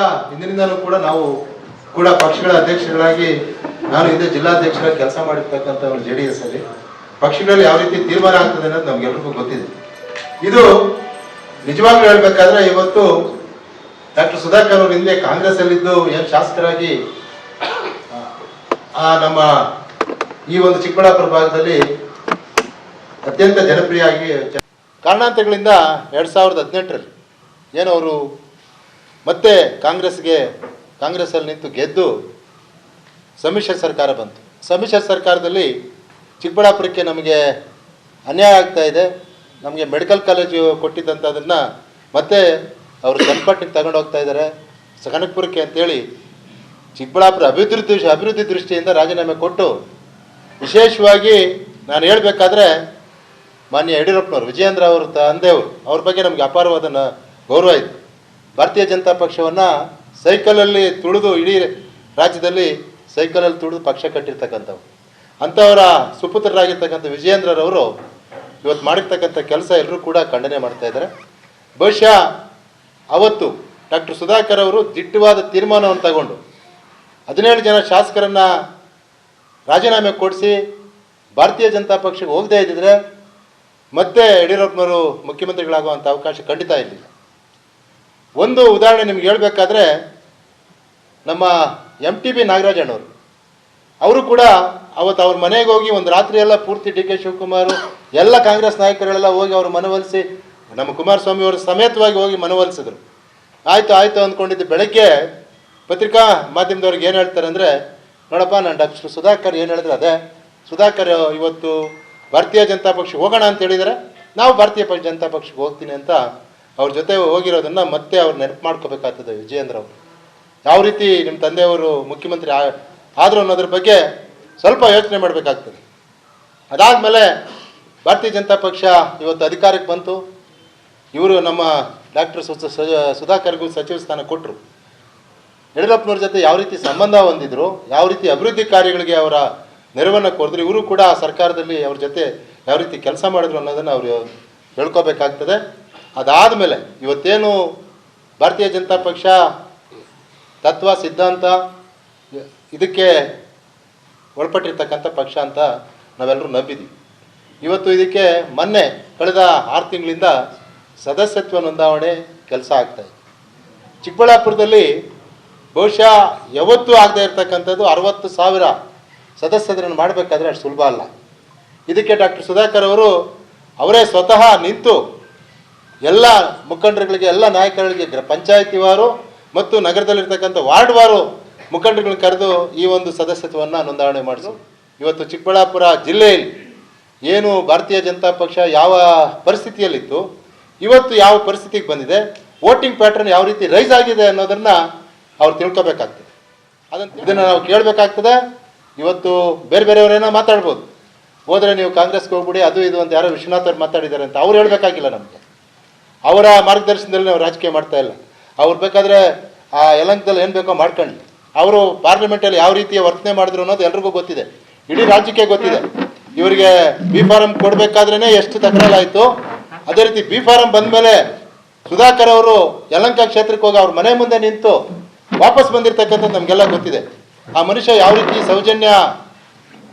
ಇಂದಿನಿಂದಲೂ ಕೂಡ ನಾವು ಕೂಡ ಪಕ್ಷಗಳ ಅಧ್ಯಕ್ಷಗಳಾಗಿ ನಾನು ಹಿಂದೆ ಜಿಲ್ಲಾಧ್ಯಕ್ಷರ ಕೆಲಸ ಮಾಡಿರ್ತಕ್ಕಂಥ JDS ಅಲ್ಲಿ ಪಕ್ಷಗಳಲ್ಲಿ ಯಾವ ರೀತಿ ತೀರ್ಮಾನ ಆಗ್ತದೆ ಅನ್ನೋದು ನಮ್ಗೆಲ್ರಿಗೂ ಗೊತ್ತಿದೆ. ಇದು ನಿಜವಾಗ್ಲೂ ಹೇಳ್ಬೇಕಾದ್ರೆ ಇವತ್ತು ಡಾಕ್ಟರ್ ಸುಧಾಕರ್ ಅವರು ಹಿಂದೆ ಕಾಂಗ್ರೆಸ್ ಅಲ್ಲಿದ್ದು ಏನು ಶಾಸಕರಾಗಿ ನಮ್ಮ ಈ ಒಂದು ಚಿಕ್ಕಬಳ್ಳಾಪುರ ಭಾಗದಲ್ಲಿ ಅತ್ಯಂತ ಜನಪ್ರಿಯ ಆಗಿ ಕಾರಣಾಂತರಗಳಿಂದ 2018ರಲ್ಲಿ ಏನು ಅವರು ಮತ್ತೆ ಕಾಂಗ್ರೆಸ್ಸಲ್ಲಿ ನಿಂತು ಗೆದ್ದು ಸಮ್ಮಿಶ್ರ ಸರ್ಕಾರ ಬಂತು. ಸಮ್ಮಿಶ್ರ ಸರ್ಕಾರದಲ್ಲಿ ಚಿಕ್ಕಬಳ್ಳಾಪುರಕ್ಕೆ ನಮಗೆ ಅನ್ಯಾಯ ಆಗ್ತಾ ಇದೆ. ನಮಗೆ ಮೆಡಿಕಲ್ ಕಾಲೇಜು ಕೊಟ್ಟಿದ್ದಂಥದನ್ನು ಮತ್ತೆ ಅವರು ಚನ್ನಪಟ್ಟಣಕ್ಕೆ ತಗೊಂಡು ಹೋಗ್ತಾ ಇದ್ದಾರೆ, ಕನಕಪುರಕ್ಕೆ ಅಂತೇಳಿ ಚಿಕ್ಕಬಳ್ಳಾಪುರ ಅಭಿವೃದ್ಧಿ ದೃಷ್ಟಿಯಿಂದ ರಾಜೀನಾಮೆ ಕೊಟ್ಟು, ವಿಶೇಷವಾಗಿ ನಾನು ಹೇಳಬೇಕಾದ್ರೆ ಮಾನ್ಯ ಯಡಿಯೂರಪ್ಪನವರು, ವಿಜಯೇಂದ್ರ ಅವರು ತಂದೆಯವರು, ಅವ್ರ ಬಗ್ಗೆ ನಮಗೆ ಅಪಾರವಾದ ಗೌರವ ಇದೆ. ಭಾರತೀಯ ಜನತಾ ಪಕ್ಷವನ್ನು ಸೈಕಲಲ್ಲಿ ತುಳಿದು ಇಡೀ ರಾಜ್ಯದಲ್ಲಿ ಸೈಕಲಲ್ಲಿ ತುಳಿದು ಪಕ್ಷ ಕಟ್ಟಿರ್ತಕ್ಕಂಥವ್ರು, ಅಂಥವರ ಸುಪುತ್ರರಾಗಿರ್ತಕ್ಕಂಥ ವಿಜಯೇಂದ್ರರವರು ಇವತ್ತು ಮಾಡಿರ್ತಕ್ಕಂಥ ಕೆಲಸ ಎಲ್ಲರೂ ಕೂಡ ಖಂಡನೆ ಮಾಡ್ತಾ ಇದ್ದಾರೆ. ಬಹುಶಃ ಅವತ್ತು ಡಾಕ್ಟರ್ ಸುಧಾಕರ್ ಅವರು ದಿಟ್ಟವಾದ ತೀರ್ಮಾನವನ್ನು ತಗೊಂಡು 17 ಜನ ಶಾಸಕರನ್ನು ರಾಜೀನಾಮೆ ಕೊಡಿಸಿ ಭಾರತೀಯ ಜನತಾ ಪಕ್ಷಕ್ಕೆ ಹೋಗದೇ ಇದ್ದಿದ್ರೆ ಮತ್ತೆ ಯಡಿಯೂರಪ್ಪನವರು ಮುಖ್ಯಮಂತ್ರಿಗಳಾಗುವಂಥ ಅವಕಾಶ ಖಂಡಿತ ಇರಲಿಲ್ಲ. ಒಂದು ಉದಾಹರಣೆ ನಿಮ್ಗೆ ಹೇಳಬೇಕಾದ್ರೆ, ನಮ್ಮ MTB ನಾಗರಾಜಣ್ಣವರು ಅವರು ಕೂಡ ಅವತ್ತು ಅವ್ರ ಮನೆಗೆ ಹೋಗಿ ಒಂದು ರಾತ್ರಿ ಎಲ್ಲ ಪೂರ್ತಿ DK ಶಿವಕುಮಾರ್ ಎಲ್ಲ ಕಾಂಗ್ರೆಸ್ ನಾಯಕರೆಲ್ಲ ಹೋಗಿ ಅವರು ಮನವೊಲಿಸಿ, ನಮ್ಮ ಕುಮಾರಸ್ವಾಮಿ ಅವರು ಸಮೇತವಾಗಿ ಹೋಗಿ ಮನವೊಲಿಸಿದ್ರು. ಆಯಿತು ಅಂದ್ಕೊಂಡಿದ್ದು. ಬೆಳಗ್ಗೆ ಪತ್ರಿಕಾ ಮಾಧ್ಯಮದವ್ರಿಗೆ ಏನು ಹೇಳ್ತಾರೆ ಅಂದರೆ, ನೋಡಪ್ಪ ನಾನು ಡಾಕ್ಟರ್ ಸುಧಾಕರ್ ಏನು ಹೇಳಿದ್ರೆ ಅದೇ, ಸುಧಾಕರ್ ಇವತ್ತು ಭಾರತೀಯ ಜನತಾ ಪಕ್ಷಕ್ಕೆ ಹೋಗೋಣ ಅಂತ ಹೇಳಿದರೆ ನಾವು ಭಾರತೀಯ ಜನತಾ ಪಕ್ಷಕ್ಕೆ ಹೋಗ್ತೀನಿ ಅಂತ ಅವ್ರ ಜೊತೆ ಹೋಗಿರೋದನ್ನು ಮತ್ತೆ ಅವ್ರು ನೆನಪು ಮಾಡ್ಕೋಬೇಕಾಗ್ತದೆ. ವಿಜಯೇಂದ್ರ ಅವರು ಯಾವ ರೀತಿ ನಿಮ್ಮ ತಂದೆಯವರು ಮುಖ್ಯಮಂತ್ರಿ ಆದರು ಅನ್ನೋದ್ರ ಬಗ್ಗೆ ಸ್ವಲ್ಪ ಯೋಚನೆ ಮಾಡಬೇಕಾಗ್ತದೆ. ಅದಾದಮೇಲೆ ಭಾರತೀಯ ಜನತಾ ಪಕ್ಷ ಇವತ್ತು ಅಧಿಕಾರಕ್ಕೆ ಬಂತು. ಇವರು ನಮ್ಮ ಡಾಕ್ಟರ್ ಸುಧಾಕರ್ಗೂ ಸಚಿವ ಸ್ಥಾನ ಕೊಟ್ಟರು. ಯಡಿಯೂರಪ್ಪನವ್ರ ಜೊತೆ ಯಾವ ರೀತಿ ಸಂಬಂಧ ಹೊಂದಿದ್ರು, ಯಾವ ರೀತಿ ಅಭಿವೃದ್ಧಿ ಕಾರ್ಯಗಳಿಗೆ ಅವರ ನೆರವನ್ನು ಕೋರಿದ್ರು, ಇವರು ಕೂಡ ಸರ್ಕಾರದಲ್ಲಿ ಅವ್ರ ಜೊತೆ ಯಾವ ರೀತಿ ಕೆಲಸ ಮಾಡಿದ್ರು ಅನ್ನೋದನ್ನು ಅವರು ಹೇಳ್ಕೋಬೇಕಾಗ್ತದೆ. ಅದಾದ ಮೇಲೆ ಇವತ್ತೇನು ಭಾರತೀಯ ಜನತಾ ಪಕ್ಷ ತತ್ವ ಸಿದ್ಧಾಂತ ಇದಕ್ಕೆ ಒಳಪಟ್ಟಿರ್ತಕ್ಕಂಥ ಪಕ್ಷ ಅಂತ ನಾವೆಲ್ಲರೂ ನಂಬಿದ್ದೀವಿ. ಇವತ್ತು ಇದಕ್ಕೆ ಮೊನ್ನೆ ಕಳೆದ 6 ತಿಂಗಳಿಂದ ಸದಸ್ಯತ್ವ ನೋಂದಾವಣೆ ಕೆಲಸ ಆಗ್ತಾಯಿದೆ. ಚಿಕ್ಕಬಳ್ಳಾಪುರದಲ್ಲಿ ಬಹುಶಃ ಯಾವತ್ತೂ ಆಗದೆ ಇರತಕ್ಕಂಥದ್ದು 60,000 ಸದಸ್ಯರನ್ನು ಮಾಡಬೇಕಾದ್ರೆ ಅಷ್ಟು ಸುಲಭ ಅಲ್ಲ. ಇದಕ್ಕೆ ಡಾಕ್ಟರ್ ಸುಧಾಕರ್ ಅವರು ಅವರೇ ಸ್ವತಃ ನಿಂತು ಎಲ್ಲ ಮುಖಂಡರುಗಳಿಗೆ, ಎಲ್ಲ ನಾಯಕರುಗಳಿಗೆ ಪಂಚಾಯತಿವಾರು ಮತ್ತು ನಗರದಲ್ಲಿರ್ತಕ್ಕಂಥ ವಾರ್ಡ್ವಾರು ಮುಖಂಡರುಗಳನ್ನ ಕರೆದು ಈ ಒಂದು ಸದಸ್ಯತ್ವವನ್ನು ನೋಂದಾವಣೆ ಮಾಡಿಸು. ಇವತ್ತು ಚಿಕ್ಕಬಳ್ಳಾಪುರ ಜಿಲ್ಲೆಯಲ್ಲಿ ಏನು ಭಾರತೀಯ ಜನತಾ ಪಕ್ಷ ಯಾವ ಪರಿಸ್ಥಿತಿಯಲ್ಲಿತ್ತು, ಇವತ್ತು ಯಾವ ಪರಿಸ್ಥಿತಿಗೆ ಬಂದಿದೆ, ವೋಟಿಂಗ್ ಪ್ಯಾಟರ್ನ್ ಯಾವ ರೀತಿ ರೈಸ್ ಆಗಿದೆ ಅನ್ನೋದನ್ನು ಅವ್ರು ತಿಳ್ಕೊಬೇಕಾಗ್ತದೆ. ಇದನ್ನು ನಾವು ಕೇಳಬೇಕಾಗ್ತದೆ. ಇವತ್ತು ಬೇರೆ ಬೇರೆಯವರೇನೋ ಮಾತಾಡ್ಬೋದು, ಹೋದರೆ ನೀವು ಕಾಂಗ್ರೆಸ್ಗೆ ಹೋಗ್ಬಿಡಿ ಅದು ಇದು ಅಂತ ಯಾರೋ ವಿಶ್ವನಾಥ್ ಅವ್ರು ಮಾತಾಡಿದ್ದಾರೆ ಅಂತ ಅವ್ರು ಹೇಳಬೇಕಾಗಿಲ್ಲ. ನಮಗೆ ಅವರ ಮಾರ್ಗದರ್ಶನದಲ್ಲಿ ನಾವು ರಾಜಕೀಯ ಮಾಡ್ತಾ ಇಲ್ಲ. ಅವ್ರು ಬೇಕಾದರೆ ಆ ಯಲಂಕದಲ್ಲಿ ಏನು ಬೇಕೋ ಮಾಡ್ಕೊಳ್ಳಿ. ಅವರು ಪಾರ್ಲಿಮೆಂಟಲ್ಲಿ ಯಾವ ರೀತಿಯ ವರ್ತನೆ ಮಾಡಿದ್ರು ಅನ್ನೋದು ಎಲ್ರಿಗೂ ಗೊತ್ತಿದೆ, ಇಡೀ ರಾಜ್ಯಕ್ಕೆ ಗೊತ್ತಿದೆ. ಇವರಿಗೆ ಬಿ ಫಾರಂ ಕೊಡಬೇಕಾದ್ರೇ ಎಷ್ಟು ತಕರಾಲಾಯಿತು. ಅದೇ ರೀತಿ ಬಿ ಫಾರಂ ಬಂದಮೇಲೆ ಸುಧಾಕರ್ ಅವರು ಯಲಂಕ ಕ್ಷೇತ್ರಕ್ಕೆ ಹೋಗಿ ಅವ್ರ ಮನೆ ಮುಂದೆ ನಿಂತು ವಾಪಸ್ ಬಂದಿರತಕ್ಕಂಥದ್ದು ನಮಗೆಲ್ಲ ಗೊತ್ತಿದೆ. ಆ ಮನುಷ್ಯ ಯಾವ ರೀತಿ ಸೌಜನ್ಯ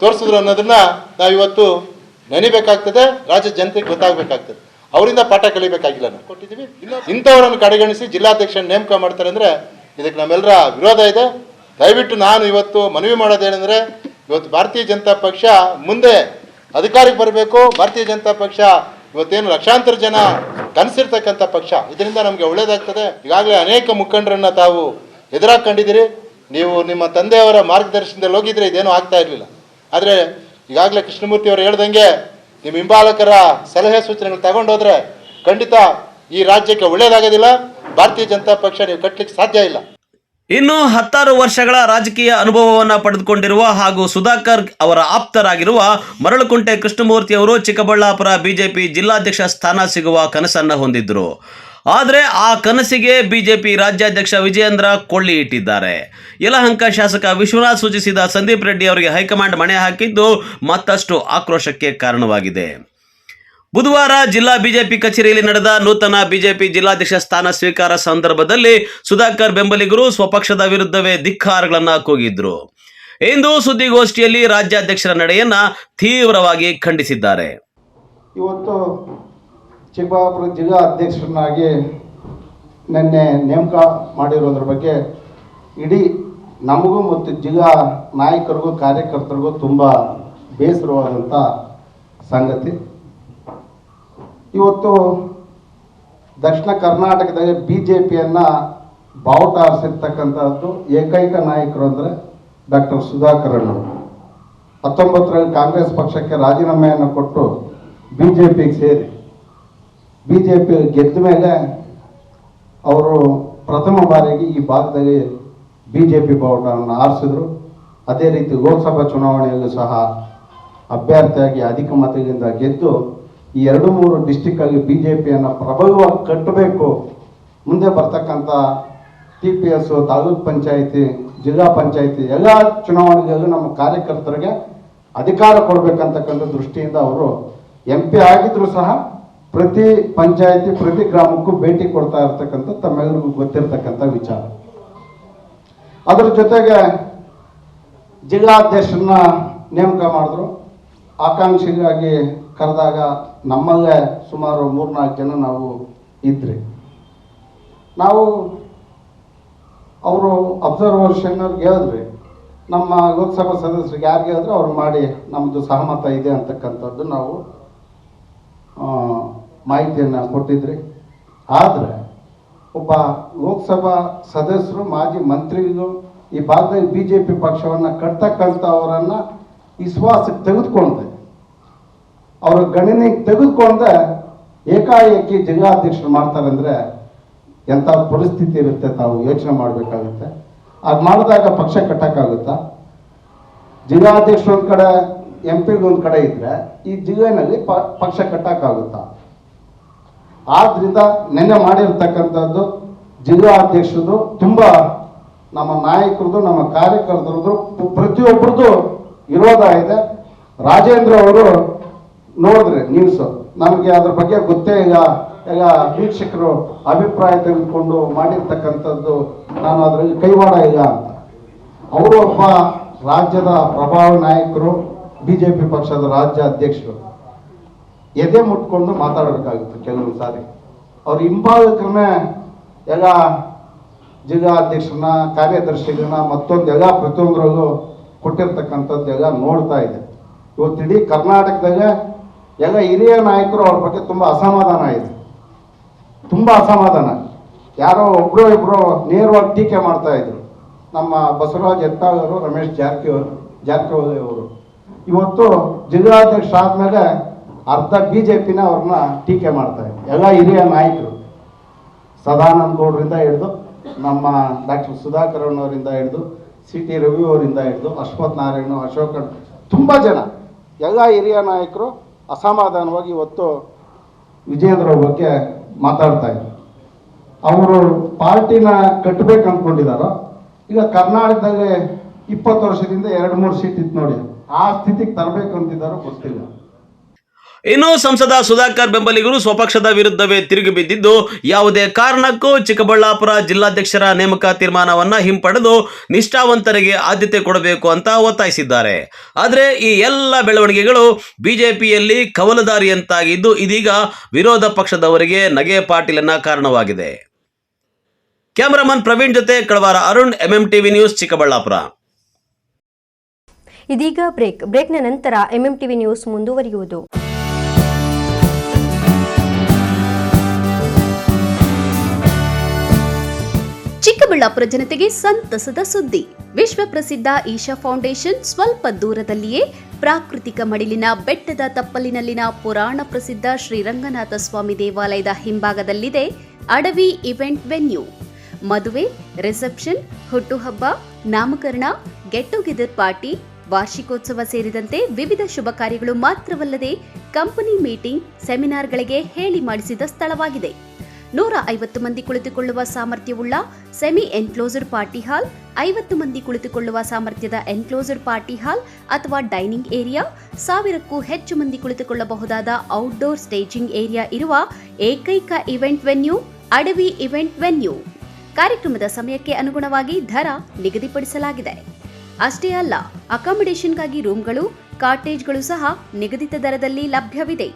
ತೋರಿಸಿದ್ರು ಅನ್ನೋದನ್ನ ನಾವಿವತ್ತು ನೆನಿಬೇಕಾಗ್ತದೆ, ರಾಜ್ಯದ ಜನತೆಗೆ ಗೊತ್ತಾಗಬೇಕಾಗ್ತದೆ. ಅವರಿಂದ ಪಾಠ ಕಲಿಬೇಕಾಗಿಲ್ಲ. ನಾವು ಕೊಟ್ಟಿದ್ದೀವಿ. ಇಂಥವರನ್ನು ಕಡೆಗಣಿಸಿ ಜಿಲ್ಲಾಧ್ಯಕ್ಷನ ನೇಮಕ ಮಾಡ್ತಾರೆ ಅಂದರೆ ಇದಕ್ಕೆ ನಮ್ಮೆಲ್ಲರ ವಿರೋಧ ಇದೆ. ದಯವಿಟ್ಟು ನಾನು ಇವತ್ತು ಮನವಿ ಮಾಡೋದೇನೆಂದರೆ, ಇವತ್ತು ಭಾರತೀಯ ಜನತಾ ಪಕ್ಷ ಮುಂದೆ ಅಧಿಕಾರಕ್ಕೆ ಬರಬೇಕು. ಭಾರತೀಯ ಜನತಾ ಪಕ್ಷ ಇವತ್ತೇನು ಲಕ್ಷಾಂತರ ಜನ ಕನಸಿರ್ತಕ್ಕಂಥ ಪಕ್ಷ, ಇದರಿಂದ ನಮಗೆ ಒಳ್ಳೇದಾಗ್ತದೆ. ಈಗಾಗಲೇ ಅನೇಕ ಮುಖಂಡರನ್ನ ತಾವು ಎದುರಾಕೊಂಡಿದ್ದೀರಿ. ನೀವು ನಿಮ್ಮ ತಂದೆಯವರ ಮಾರ್ಗದರ್ಶನದಲ್ಲಿ ಹೋಗಿದ್ರೆ ಇದೇನೂ ಆಗ್ತಾ ಇರಲಿಲ್ಲ. ಆದರೆ ಈಗಾಗಲೇ ಕೃಷ್ಣಮೂರ್ತಿ ಅವರು ಹೇಳ್ದಂಗೆ ನಿಮ್ಮ ಹಿಂಬಾಲಕರ ಸಲಹೆ ಸೂಚನೆಗಳು ತಗೊಂಡೋದ್ರೆ ಖಂಡಿತ ಈ ರಾಜ್ಯಕ್ಕೆ ಒಳ್ಳೇದಾಗೋದಿಲ್ಲ. ಭಾರತೀಯ ಜನತಾ ಪಕ್ಷ ನೀವು ಕಟ್ಟಲಿಕ್ಕೆ ಸಾಧ್ಯ ಇಲ್ಲ. ಇನ್ನು 10 ವರ್ಷಗಳ ರಾಜಕೀಯ ಅನುಭವವನ್ನು ಪಡೆದುಕೊಂಡಿರುವ ಹಾಗೂ ಸುಧಾಕರ್ ಅವರ ಆಪ್ತರಾಗಿರುವ ಮರಳುಕುಂಟೆ ಕೃಷ್ಣಮೂರ್ತಿ ಅವರು ಚಿಕ್ಕಬಳ್ಳಾಪುರ ಬಿಜೆಪಿ ಜಿಲ್ಲಾಧ್ಯಕ್ಷ ಸ್ಥಾನ ಸಿಗುವ ಕನಸನ್ನು ಹೊಂದಿದ್ರು. ಆದರೆ ಆ ಕನಸಿಗೆ ಬಿಜೆಪಿ ರಾಜ್ಯಾಧ್ಯಕ್ಷ ವಿಜಯೇಂದ್ರ ಕೊಳ್ಳಿ ಇಟ್ಟಿದ್ದಾರೆ. ಯಲಹಂಕ ಶಾಸಕ ವಿಶ್ವನಾಥ್ ಸೂಚಿಸಿದ ಸಂದೀಪ್ ರೆಡ್ಡಿ ಅವರಿಗೆ ಹೈಕಮಾಂಡ್ ಮಣೆ ಹಾಕಿದ್ದು ಮತ್ತಷ್ಟು ಆಕ್ರೋಶಕ್ಕೆ ಕಾರಣವಾಗಿದೆ. ಬುಧವಾರ ಜಿಲ್ಲಾ ಬಿಜೆಪಿ ಕಚೇರಿಯಲ್ಲಿ ನಡೆದ ನೂತನ ಬಿಜೆಪಿ ಜಿಲ್ಲಾಧ್ಯಕ್ಷ ಸ್ಥಾನ ಸ್ವೀಕಾರ ಸಂದರ್ಭದಲ್ಲಿ ಸುಧಾಕರ್ ಬೆಂಬಲಿಗರು ಸ್ವಪಕ್ಷದ ವಿರುದ್ಧವೇ ಧಿಕ್ಕಾರಗಳನ್ನು ಕೂಗಿದ್ರು. ಇಂದು ಸುದ್ದಿಗೋಷ್ಠಿಯಲ್ಲಿ ರಾಜ್ಯಾಧ್ಯಕ್ಷರ ನಡೆಯನ್ನ ತೀವ್ರವಾಗಿ ಖಂಡಿಸಿದ್ದಾರೆ. ಇವತ್ತು ಚಿಕ್ಕಬಳ್ಳಾಪುರ ಜಿಲ್ಲಾ ಅಧ್ಯಕ್ಷರನ್ನಾಗಿ ನಿನ್ನೆ ನೇಮಕ ಮಾಡಿರೋದ್ರ ಬಗ್ಗೆ ಇಡೀ ನಮಗೂ ಮತ್ತು ಜಿಲ್ಲಾ ನಾಯಕರಿಗೂ ಕಾರ್ಯಕರ್ತರಿಗೂ ತುಂಬ ಬೇಸರವಾದಂಥ ಸಂಗತಿ. ಇವತ್ತು ದಕ್ಷಿಣ ಕರ್ನಾಟಕದಲ್ಲಿ ಬಿ ಜೆ ಪಿಯನ್ನು ಬಾವುಟ ಹಾರಿಸಿರ್ತಕ್ಕಂಥದ್ದು ಏಕೈಕ ನಾಯಕರು ಅಂದರೆ ಡಾಕ್ಟರ್ ಸುಧಾಕರ್ ಅವರು. 19ರಲ್ಲಿ ಕಾಂಗ್ರೆಸ್ ಪಕ್ಷಕ್ಕೆ ರಾಜೀನಾಮೆಯನ್ನು ಕೊಟ್ಟು ಬಿ ಜೆ ಪಿಗೆ ಸೇರಿ ಬಿ ಜೆ ಪಿ ಗೆದ್ದ ಮೇಲೆ ಅವರು ಪ್ರಥಮ ಬಾರಿಗೆ ಈ ಭಾಗದಲ್ಲಿ ಬಿ ಜೆ ಪಿ ಬಾವುಟವನ್ನು ಹಾರಿಸಿದ್ರು. ಅದೇ ರೀತಿ ಲೋಕಸಭಾ ಚುನಾವಣೆಯಲ್ಲೂ ಸಹ ಅಭ್ಯರ್ಥಿಯಾಗಿ ಅಧಿಕ ಮತದಿಂದ ಗೆದ್ದು ಈ 2-3 ಡಿಸ್ಟಿಕ್ಕಲ್ಲಿ ಬಿ ಜೆ ಪಿಯನ್ನು ಪ್ರಬಲವಾಗಿ ಕಟ್ಟಬೇಕು. ಮುಂದೆ ಬರ್ತಕ್ಕಂಥ TPS, ತಾಲೂಕ್ ಪಂಚಾಯಿತಿ, ಜಿಲ್ಲಾ ಪಂಚಾಯಿತಿ ಎಲ್ಲ ಚುನಾವಣೆಗಳಲ್ಲೂ ನಮ್ಮ ಕಾರ್ಯಕರ್ತರಿಗೆ ಅಧಿಕಾರ ಕೊಡಬೇಕಂತಕ್ಕಂಥ ದೃಷ್ಟಿಯಿಂದ ಅವರು MP ಆಗಿದ್ದರೂ ಸಹ ಪ್ರತಿ ಪಂಚಾಯಿತಿ, ಪ್ರತಿ ಗ್ರಾಮಕ್ಕೂ ಭೇಟಿ ಕೊಡ್ತಾ ಇರ್ತಕ್ಕಂಥ ತಮ್ಮೆಲ್ಲರಿಗೂ ಗೊತ್ತಿರ್ತಕ್ಕಂಥ ವಿಚಾರ. ಅದರ ಜೊತೆಗೆ ಜಿಲ್ಲಾಧ್ಯಕ್ಷರನ್ನ ನೇಮಕ ಮಾಡಿದ್ರು. ಆಕಾಂಕ್ಷಿಗಾಗಿ ಕರೆದಾಗ ನಮ್ಮಲ್ಲೇ ಸುಮಾರು 3-4 ಜನ ನಾವು ಇದ್ರಿ. ನಾವು ಅವರು ಅಬ್ಸರ್ವೇಷನ್ಗೆ ಹೇಳಿದ್ರಿ, ನಮ್ಮ ಲೋಕಸಭಾ ಸದಸ್ಯರಿಗೆ ಯಾರಿಗೆ ಹೇಳಿದ್ರೆ ಅವ್ರು ಮಾಡಿ ನಮ್ಮದು ಸಹಮತ ಇದೆ ಅಂತಕ್ಕಂಥದ್ದು ನಾವು ಮಾಹಿತಿಯನ್ನು ಕೊಟ್ಟಿದ್ರಿ. ಆದರೆ ಒಬ್ಬ ಲೋಕಸಭಾ ಸದಸ್ಯರು, ಮಾಜಿ ಮಂತ್ರಿಗಳು ಈ ಭಾಗದಲ್ಲಿ ಬಿ ಜೆ ಪಿ ಪಕ್ಷವನ್ನು ಕಟ್ತಕ್ಕಂಥವರನ್ನು ವಿಶ್ವಾಸಕ್ಕೆ ತೆಗೆದುಕೊಂಡೆ, ಅವರ ಗಣನೆಗೆ ತೆಗೆದುಕೊಂಡೆ ಏಕಾಏಕಿ ಜಿಲ್ಲಾಧ್ಯಕ್ಷರು ಮಾಡ್ತಾರೆ ಅಂದರೆ ಎಂಥ ಪರಿಸ್ಥಿತಿ ಇರುತ್ತೆ ತಾವು ಯೋಚನೆ ಮಾಡಬೇಕಾಗುತ್ತೆ. ಅದು ಮಾಡಿದಾಗ ಪಕ್ಷ ಕಟ್ಟಕ್ಕಾಗುತ್ತಾ? ಜಿಲ್ಲಾಧ್ಯಕ್ಷರು ಒಂದು ಕಡೆ, MP ಒಂದು ಕಡೆ ಇದ್ದರೆ ಈ ಜಿಲ್ಲೆನಲ್ಲಿ ಪಕ್ಷ ಕಟ್ಟಕ್ಕಾಗುತ್ತಾ? ಆದ್ದರಿಂದ ನಿನ್ನೆ ಮಾಡಿರ್ತಕ್ಕಂಥದ್ದು ಜಿಲ್ಲಾ ಅಧ್ಯಕ್ಷರದು ತುಂಬ ನಮ್ಮ ನಾಯಕರದು, ನಮ್ಮ ಕಾರ್ಯಕರ್ತರದು, ಪ್ರತಿಯೊಬ್ಬರದು ವಿರೋಧ ಇದೆ. ರಾಜೇಂದ್ರ ಅವರು ನೋಡಿದ್ರೆ ನ್ಯೂಸು, ನಮಗೆ ಅದ್ರ ಬಗ್ಗೆ ಗೊತ್ತೇ ಈಗ ವೀಕ್ಷಕರು ಅಭಿಪ್ರಾಯ ತೆಗೆದುಕೊಂಡು ಮಾಡಿರ್ತಕ್ಕಂಥದ್ದು, ನಾನು ಅದರಲ್ಲಿ ಕೈವಾಡ ಇಲ್ಲ ಅಂತ. ಅವರು ಒಬ್ಬ ರಾಜ್ಯದ ಪ್ರಭಾವಿ ನಾಯಕರು, BJP ಪಕ್ಷದ ರಾಜ್ಯ ಅಧ್ಯಕ್ಷರು, ಎದೆ ಮುಟ್ಕೊಂಡು ಮಾತಾಡಬೇಕಾಗುತ್ತೆ ಕೆಲವೊಂದು ಸಾರಿ. ಅವ್ರ ಹಿಂಭಾಗಕ್ಕೇ ಎಲ್ಲ ಜಿಲ್ಲಾ ಅಧ್ಯಕ್ಷರನ್ನ, ಕಾರ್ಯದರ್ಶಿಗಳನ್ನ, ಮತ್ತೊಂದೆಲ್ಲ ಪ್ರತಿಯೊಂದರಲ್ಲೂ ಕೊಟ್ಟಿರ್ತಕ್ಕಂಥದ್ದೆಲ್ಲ ನೋಡ್ತಾ ಇದೆ. ಇವತ್ತು ಇಡೀ ಕರ್ನಾಟಕದಾಗ ಎಲ್ಲ ಹಿರಿಯ ನಾಯಕರು ಅವ್ರ ಬಗ್ಗೆ ತುಂಬ ಅಸಮಾಧಾನ ಇದೆ, ತುಂಬ ಅಸಮಾಧಾನ. ಯಾರೋ ಒಬ್ಬರು ಇಬ್ಬರು ನೇರವಾಗಿ ಟೀಕೆ ಮಾಡ್ತಾ ಇದ್ರು. ನಮ್ಮ ಬಸವರಾಜ್ ಹೆತ್ತಾಳ್ ಅವರು, ರಮೇಶ್ ಜಾರಕಿಹೊಳಿ ಅವರು ಇವತ್ತು ಜಿಲ್ಲಾಧ್ಯಕ್ಷ ಆದಮೇಲೆ ಅರ್ಧ BJPನ ಅವ್ರನ್ನ ಟೀಕೆ ಮಾಡ್ತಾ ಇದ್ರು. ಎಲ್ಲ ಹಿರಿಯ ನಾಯಕರು, ಸದಾನಂದ ಗೌಡರಿಂದ ಹಿಡಿದು, ನಮ್ಮ ಡಾಕ್ಟರ್ ಸುಧಾಕರ್ ಅವರಿಂದ ಹಿಡಿದು, CT ರವಿ ಅವರಿಂದ ಹಿಡಿದು, ಅಶ್ವಥ್ ನಾರಾಯಣ, ಅಶೋಕ್, ತುಂಬ ಜನ ಎಲ್ಲ ಹಿರಿಯ ನಾಯಕರು ಅಸಮಾಧಾನವಾಗಿ ಇವತ್ತು ವಿಜೇಂದ್ರ ಬಗ್ಗೆ ಮಾತಾಡ್ತಾ ಇದ್ರು. ಅವರು ಪಾರ್ಟಿನ ಕಟ್ಟಬೇಕು ಅಂದ್ಕೊಂಡಿದ್ದಾರೋ, ಈಗ ಕರ್ನಾಟಕದಲ್ಲಿ 20 ವರ್ಷದಿಂದ 2-3 ಸೀಟ್ ಇತ್ತು ನೋಡಿ, ಆ ಸ್ಥಿತಿಗೆ ತರಬೇಕು ಅಂತಿದ್ದಾರೋ ಗೊತ್ತಿಲ್ಲ. ಇನ್ನು ಸಂಸದ ಸುಧಾಕರ್ ಬೆಂಬಲಿಗರು ಸ್ವಪಕ್ಷದ ವಿರುದ್ಧವೇ ತಿರುಗಿ ಬಿದ್ದಿದ್ದು, ಯಾವುದೇ ಕಾರಣಕ್ಕೂ ಚಿಕ್ಕಬಳ್ಳಾಪುರ ಜಿಲ್ಲಾಧ್ಯಕ್ಷರ ನೇಮಕ ತೀರ್ಮಾನವನ್ನ ಹಿಂಪಡೆದು ನಿಷ್ಠಾವಂತರಿಗೆ ಆದ್ಯತೆ ಕೊಡಬೇಕು ಅಂತ ಒತ್ತಾಯಿಸಿದ್ದಾರೆ. ಆದರೆ ಈ ಎಲ್ಲ ಬೆಳವಣಿಗೆಗಳು ಬಿಜೆಪಿಯಲ್ಲಿ ಕವಲುದಾರಿಯಂತಾಗಿದ್ದು, ಇದೀಗ ವಿರೋಧ ಪಕ್ಷದವರಿಗೆ ನಗೆ ಪಾಟೀಲನ ಕಾರಣವಾಗಿದೆ. ಕ್ಯಾಮರಾಮನ್ ಪ್ರವೀಣ್ ಜೊತೆ ಕಳವಾರ ಅರುಣ್, MMTV ನ್ಯೂಸ್, ಚಿಕ್ಕಬಳ್ಳಾಪುರ. ಇದೀಗ ಬ್ರೇಕ್ನ ನಂತರ MMTV ನ್ಯೂಸ್ ಮುಂದುವರಿಯುವುದು. ಚಿಕ್ಕಬಳ್ಳಾಪುರ ಜನತೆಗೆ ಸಂತಸದ ಸುದ್ದಿ. ವಿಶ್ವ ಪ್ರಸಿದ್ಧ ಈಶಾ ಫೌಂಡೇಶನ್ ಸ್ವಲ್ಪ ದೂರದಲ್ಲಿಯೇ ಪ್ರಾಕೃತಿಕ ಮಡಿಲಿನ ಬೆಟ್ಟದ ತಪ್ಪಲಿನಲ್ಲಿನ ಪುರಾಣ ಪ್ರಸಿದ್ಧ ಶ್ರೀರಂಗನಾಥ ಸ್ವಾಮಿ ದೇವಾಲಯದ ಹಿಂಭಾಗದಲ್ಲಿದೆ ಅಡವಿ ಇವೆಂಟ್ ವೆನ್ಯೂ. ಮದುವೆ, ರಿಸೆಪ್ಷನ್, ಹುಟ್ಟುಹಬ್ಬ, ನಾಮಕರಣ, ಗೆಟ್ ಟುಗೆದರ್ ಪಾರ್ಟಿ, ವಾರ್ಷಿಕೋತ್ಸವ ಸೇರಿದಂತೆ ವಿವಿಧ ಶುಭ ಕಾರ್ಯಗಳು ಮಾತ್ರವಲ್ಲದೆ ಕಂಪನಿ ಮೀಟಿಂಗ್, ಸೆಮಿನಾರ್ಗಳಿಗೆ ಹೇಳಿ ಮಾಡಿಸಿದ ಸ್ಥಳವಾಗಿದೆ. 150 ಮಂದಿ ಕುಳಿತುಕೊಳ್ಳುವ ಸಾಮರ್ಥ್ಯವುಳ್ಳ ಸೆಮಿ ಎನ್ಕ್ಲೋಸ್ಡ್ ಪಾರ್ಟಿ ಹಾಲ್, 50 ಮಂದಿ ಕುಳಿತುಕೊಳ್ಳುವ ಸಾಮರ್ಥ್ಯದ ಎನ್ಕ್ಲೋಸ್ಡ್ ಪಾರ್ಟಿ ಹಾಲ್ ಅಥವಾ ಡೈನಿಂಗ್ ಏರಿಯಾ, 1000ಕ್ಕೂ ಹೆಚ್ಚು ಮಂದಿ ಕುಳಿತುಕೊಳ್ಳಬಹುದಾದ ಔಟ್ಡೋರ್ ಸ್ಟೇಜಿಂಗ್ ಏರಿಯಾ ಇರುವ ಏಕೈಕ ಇವೆಂಟ್ ವೆನ್ಯೂ ಅಡವಿ ಇವೆಂಟ್ ವೆನ್ಯೂ. ಕಾರ್ಯಕ್ರಮದ ಸಮಯಕ್ಕೆ ಅನುಗುಣವಾಗಿ ದರ ನಿಗದಿಪಡಿಸಲಾಗಿದೆ. ಅಷ್ಟೇ ಅಲ್ಲ, ಅಕಾಮಿಡೇಷನ್ಗಾಗಿ ರೂಮ್ಗಳು, ಕಾಟೇಜ್ಗಳು ಸಹ ನಿಗದಿತ ದರದಲ್ಲಿ ಲಭ್ಯವಿದೆ.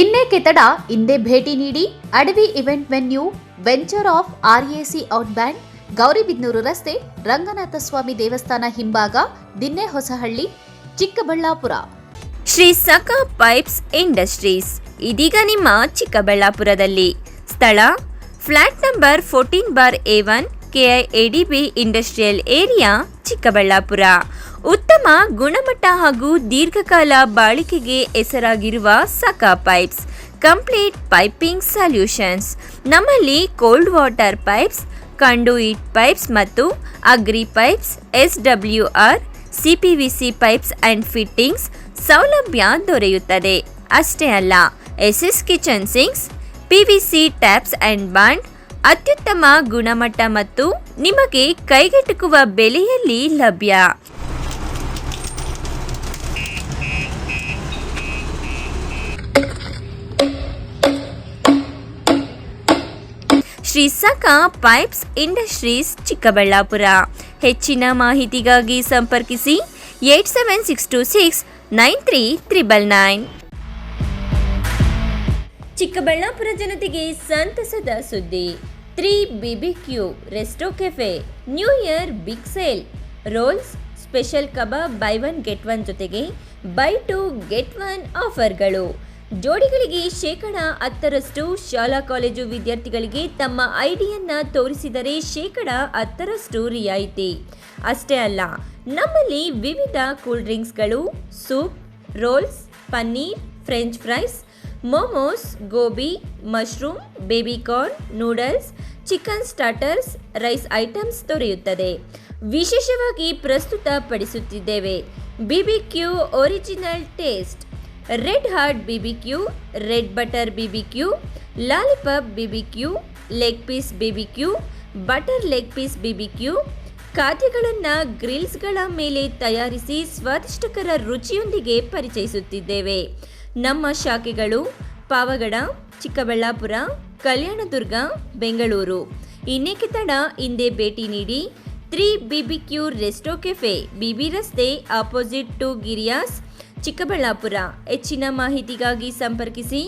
ಇನ್ನೇಕೆ ತಡ, ಇಂದೇ ಭೇಟಿ ನೀಡಿ Adavi event venue, venture of RAC out band, Gauribidanur ರಸ್ತೆ, ರಂಗನಾಥ ಸ್ವಾಮಿ ದೇವಸ್ಥಾನ ಹಿಂಭಾಗ, ದಿನ್ನೆ ಹೊಸಹಳ್ಳಿ, ಚಿಕ್ಕಬಳ್ಳಾಪುರ. ಶ್ರೀ ಸಖಾ ಪೈಪ್ಸ್ ಇಂಡಸ್ಟ್ರೀಸ್ ಇದೀಗ ನಿಮ್ಮ ಚಿಕ್ಕಬಳ್ಳಾಪುರದಲ್ಲಿ. ಸ್ಥಳ flat number 14/A1 KIADB industrial area, Chikkaballapur. ಉತ್ತಮ ಗುಣಮಟ್ಟ ಹಾಗೂ ದೀರ್ಘಕಾಲ ಬಾಳಿಕೆಗೆ ಹೆಸರಾಗಿರುವ Sakha pipes complete piping solutions. ನಮ್ಮಲ್ಲಿ cold water pipes, conduit pipes ಮತ್ತು agri pipes, SWR, CPVC pipes and fittings ಸೌಲಭ್ಯ ದೊರೆಯುತ್ತದೆ. ಅಷ್ಟೇ ಅಲ್ಲ, SS kitchen sinks, PVC taps and bond ಅತ್ಯುತ್ತಮ ಗುಣಮಟ್ಟ ಮತ್ತು ನಿಮಗೆ ಕೈಗೆಟುಕುವ ಬೆಲೆಯಲ್ಲಿ ಲಭ್ಯ. Shri Sakha pipes industries, Chikkaballapur. ಹೆಚ್ಚಿನ ಮಾಹಿತಿಗಾಗಿ ಸಂಪರ್ಕಿಸಿ 8762693999. ಚಿಕ್ಕಬಳ್ಳಾಪುರ ಜನತೆಗೆ ಸಂತಸದ ಸುದ್ದಿ. 3BBQ resto cafe new year big sale. Rolls, special kebab buy 1 get 1 ಜೊತೆಗೆ ಬೈ 2 get 1 ಆಫರ್ಗಳು. ಜೋಡಿಗಳಿಗೆ 10% ಶಾಲಾ ಕಾಲೇಜು ವಿದ್ಯಾರ್ಥಿಗಳಿಗೆ ತಮ್ಮ ಐಡಿಯನ್ನು ತೋರಿಸಿದರೆ 10% ರಿಯಾಯಿತಿ. ಅಷ್ಟೇ ಅಲ್ಲ, ನಮ್ಮಲ್ಲಿ ವಿವಿಧ ಕೂಲ್ ಡ್ರಿಂಕ್ಸ್ಗಳು, soup, rolls, paneer, French fries, momos, gobi, mushroom, baby corn, noodles, chicken starters, rice items ದೊರೆಯುತ್ತದೆ. ವಿಶೇಷವಾಗಿ ಪ್ರಸ್ತುತ ಪಡಿಸುತ್ತಿದ್ದೇವೆ BBQ original taste, red heart BBQ, red butter BBQ, lollipop BBQ, leg piece BBQ, butter leg piece BBQ, ಖಾದ್ಯಗಳನ್ನು ಗ್ರಿಲ್ಸ್ಗಳ ಮೇಲೆ ತಯಾರಿಸಿ ಸ್ವಾದಿಷ್ಟಕರ ರುಚಿಯೊಂದಿಗೆ ಪರಿಚಯಿಸುತ್ತಿದ್ದೇವೆ. ನಮ್ಮ ಶಾಖೆಗಳು ಪಾವಗಡ, ಚಿಕ್ಕಬಳ್ಳಾಪುರ, ಕಲ್ಯಾಣದುರ್ಗ, ಬೆಂಗಳೂರು. ಇನ್ನೇಕೆ ತಡ, ಹಿಂದೆ ಭೇಟಿ ನೀಡಿ. 3 BBQ ರೆಸ್ಟೋ ಕೆಫೆ, BB ರಸ್ತೆ, ಆಪೋಸಿಟ್ ಟು ಗಿರಿಯಾಸ್, ಚಿಕ್ಕಬಳ್ಳಾಪುರ. ಹೆಚ್ಚಿನ ಮಾಹಿತಿಗಾಗಿ ಸಂಪರ್ಕಿಸಿ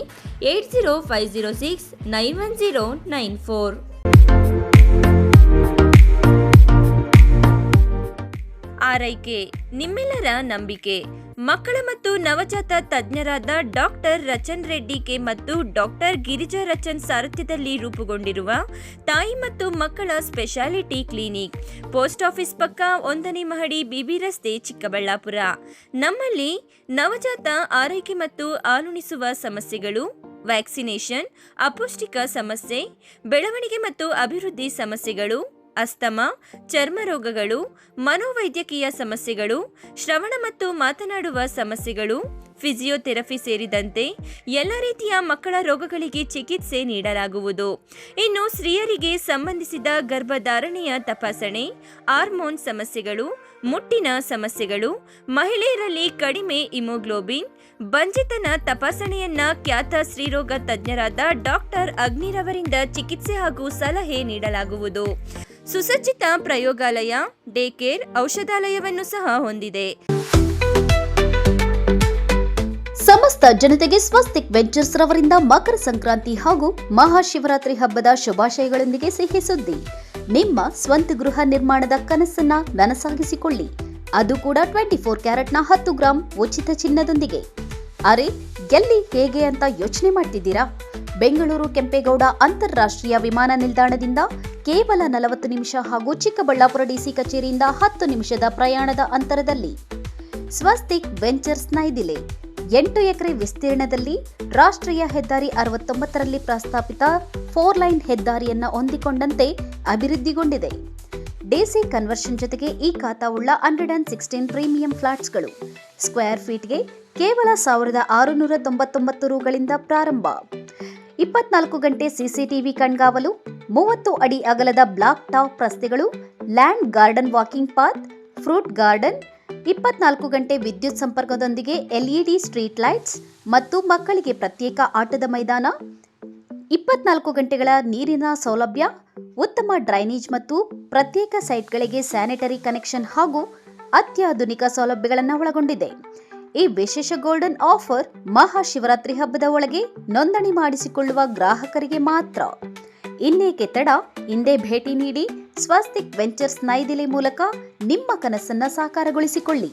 8050691094. ಆರೈಕೆ ನಿಮ್ಮೆಲ್ಲರ ನಂಬಿಕೆ. ಮಕ್ಕಳ ಮತ್ತು ನವಜಾತ ತಜ್ಞರಾದ ಡಾಕ್ಟರ್ ರಚನ್ ರೆಡ್ಡಿ ಕೆ ಮತ್ತು ಡಾಕ್ಟರ್ ಗಿರಿಜಾ ರಚನ್ ಸಾರಥ್ಯದಲ್ಲಿ ರೂಪುಗೊಂಡಿರುವ ತಾಯಿ ಮತ್ತು ಮಕ್ಕಳ ಸ್ಪೆಷಾಲಿಟಿ ಕ್ಲಿನಿಕ್, ಪೋಸ್ಟ್ ಆಫೀಸ್ ಪಕ್ಕ 1ನೇ ಮಹಡಿ, BB ರಸ್ತೆ, ಚಿಕ್ಕಬಳ್ಳಾಪುರ. ನಮ್ಮಲ್ಲಿ ನವಜಾತ ಆರೈಕೆ ಮತ್ತು ಹಾಲುಣಿಸುವ ಸಮಸ್ಯೆಗಳು, ವ್ಯಾಕ್ಸಿನೇಷನ್, ಅಪೌಷ್ಟಿಕ ಸಮಸ್ಯೆ, ಬೆಳವಣಿಗೆ ಮತ್ತು ಅಭಿವೃದ್ಧಿ ಸಮಸ್ಯೆಗಳು, ಅಸ್ತಮಾ, ಚರ್ಮ ರೋಗಗಳು, ಮನೋವೈದ್ಯಕೀಯ ಸಮಸ್ಯೆಗಳು, ಶ್ರವಣ ಮತ್ತು ಮಾತನಾಡುವ ಸಮಸ್ಯೆಗಳು, ಫಿಸಿಯೋಥೆರಪಿ ಸೇರಿದಂತೆ ಎಲ್ಲ ರೀತಿಯ ಮಕ್ಕಳ ರೋಗಗಳಿಗೆ ಚಿಕಿತ್ಸೆ ನೀಡಲಾಗುವುದು. ಇನ್ನು ಸ್ತ್ರೀಯರಿಗೆ ಸಂಬಂಧಿಸಿದ ಗರ್ಭಧಾರಣೆಯ ತಪಾಸಣೆ, ಹಾರ್ಮೋನ್ ಸಮಸ್ಯೆಗಳು, ಮುಟ್ಟಿನ ಸಮಸ್ಯೆಗಳು, ಮಹಿಳೆಯರಲ್ಲಿ ಕಡಿಮೆ ಹಿಮೋಗ್ಲೋಬಿನ್, ಬಂಜೆತನ ತಪಾಸಣೆಯನ್ನ ಖ್ಯಾತ ಸ್ತ್ರೀರೋಗ ತಜ್ಞರಾದ ಡಾಕ್ಟರ್ ಅಗ್ನಿರವರಿಂದ ಚಿಕಿತ್ಸೆ ಹಾಗೂ ಸಲಹೆ ನೀಡಲಾಗುವುದು. ಸುಸಜ್ಜಿತ ಪ್ರಯೋಗಾಲಯ, ಡೇ ಕೇರ್, ಔಷಧಾಲಯವನ್ನು ಸಹ ಹೊಂದಿದೆ. ಸಮಸ್ತ ಜನತೆಗೆ ಸ್ವಸ್ತಿಕ್ ವೆಂಚರ್ಸ್ ರವರಿಂದ ಮಕರ ಸಂಕ್ರಾಂತಿ ಹಾಗೂ ಮಹಾಶಿವರಾತ್ರಿ ಹಬ್ಬದ ಶುಭಾಶಯಗಳೊಂದಿಗೆ ಸಿಹಿ ಸುದ್ದಿ. ನಿಮ್ಮ ಸ್ವಂತ ಗೃಹ ನಿರ್ಮಾಣದ ಕನಸನ್ನ ನನಸಾಗಿಸಿಕೊಳ್ಳಿ, ಅದು ಕೂಡ 24 ಕ್ಯಾರೆಟ್ನ 10 ಗ್ರಾಂ ಉಚಿತ ಚಿನ್ನದೊಂದಿಗೆ. ಅರೆ, ಎಲ್ಲಿ ಹೇಗೆ ಅಂತ ಯೋಚನೆ ಮಾಡ್ತಿದ್ದೀರಾ? ಬೆಂಗಳೂರು ಕೆಂಪೇಗೌಡ ಅಂತಾರಾಷ್ಟ್ರೀಯ ವಿಮಾನ ನಿಲ್ದಾಣದಿಂದ ಕೇವಲ 40 ನಿಮಿಷ ಹಾಗೂ ಚಿಕ್ಕಬಳ್ಳಾಪುರ ಡಿಸಿ ಕಚೇರಿಯಿಂದ 10 ನಿಮಿಷದ ಪ್ರಯಾಣದ ಅಂತರದಲ್ಲಿ ಸ್ವಸ್ತಿಕ್ ವೆಂಚರ್ಸ್ ನೈದಿಲೆ 8 ಎಕರೆ ವಿಸ್ತೀರ್ಣದಲ್ಲಿ ರಾಷ್ಟ್ರೀಯ ಹೆದ್ದಾರಿ 69ರಲ್ಲಿ ಪ್ರಸ್ತಾಪಿತ 4 ಲೈನ್ ಹೆದ್ದಾರಿಯನ್ನು ಹೊಂದಿಕೊಂಡಂತೆ ಅಭಿವೃದ್ಧಿಗೊಂಡಿದೆ. ಡಿಸಿ ಕನ್ವರ್ಷನ್ ಜೊತೆಗೆ ಈ ಖಾತಾವುಳ್ಳ 116 ಪ್ರೀಮಿಯಂ ಫ್ಲಾಟ್ಸ್ಗಳು ಸ್ಕ್ವೇರ್ ಫೀಟ್ಗೆ ಕೇವಲ 1699 ರೂಗಳಿಂದ ಪ್ರಾರಂಭ. 24 ಗಂಟೆ ಸಿಸಿಟಿವಿ ಕಣ್ಗಾವಲು, 30 ಅಡಿ ಅಗಲದ ಬ್ಲಾಕ್ ಟಾಪ್ ರಸ್ತೆಗಳು, land garden walking path, fruit garden, 24 ಗಂಟೆ ವಿದ್ಯುತ್ ಸಂಪರ್ಕದೊಂದಿಗೆ LED ಸ್ಟ್ರೀಟ್ ಲೈಟ್ಸ್ ಮತ್ತು ಮಕ್ಕಳಿಗೆ ಪ್ರತ್ಯೇಕ ಆಟದ ಮೈದಾನ, 24 ಗಂಟೆಗಳ ನೀರಿನ ಸೌಲಭ್ಯ, ಉತ್ತಮ ಡ್ರೈನೇಜ್ ಮತ್ತು ಪ್ರತ್ಯೇಕ ಸೈಟ್ಗಳಿಗೆ ಸ್ಯಾನಿಟರಿ ಕನೆಕ್ಷನ್ ಹಾಗೂ ಅತ್ಯಾಧುನಿಕ ಸೌಲಭ್ಯಗಳನ್ನು ಒಳಗೊಂಡಿದೆ. ಈ ವಿಶೇಷ ಗೋಲ್ಡನ್ ಆಫರ್ ಮಹಾಶಿವರಾತ್ರಿ ಹಬ್ಬದ ಒಳಗೆ ನೋಂದಣಿ ಮಾಡಿಸಿಕೊಳ್ಳುವ ಗ್ರಾಹಕರಿಗೆ ಮಾತ್ರ. ಇನ್ನೇಕೆ ತಡ, ಹಿಂದೆ ಭೇಟಿ ನೀಡಿ. ಸ್ವಸ್ತಿಕ್ ವೆಂಚರ್ಸ್ ನೈದಿಲೆ ಮೂಲಕ ನಿಮ್ಮ ಕನಸನ್ನ ಸಾಕಾರಗೊಳಿಸಿಕೊಳ್ಳಿ.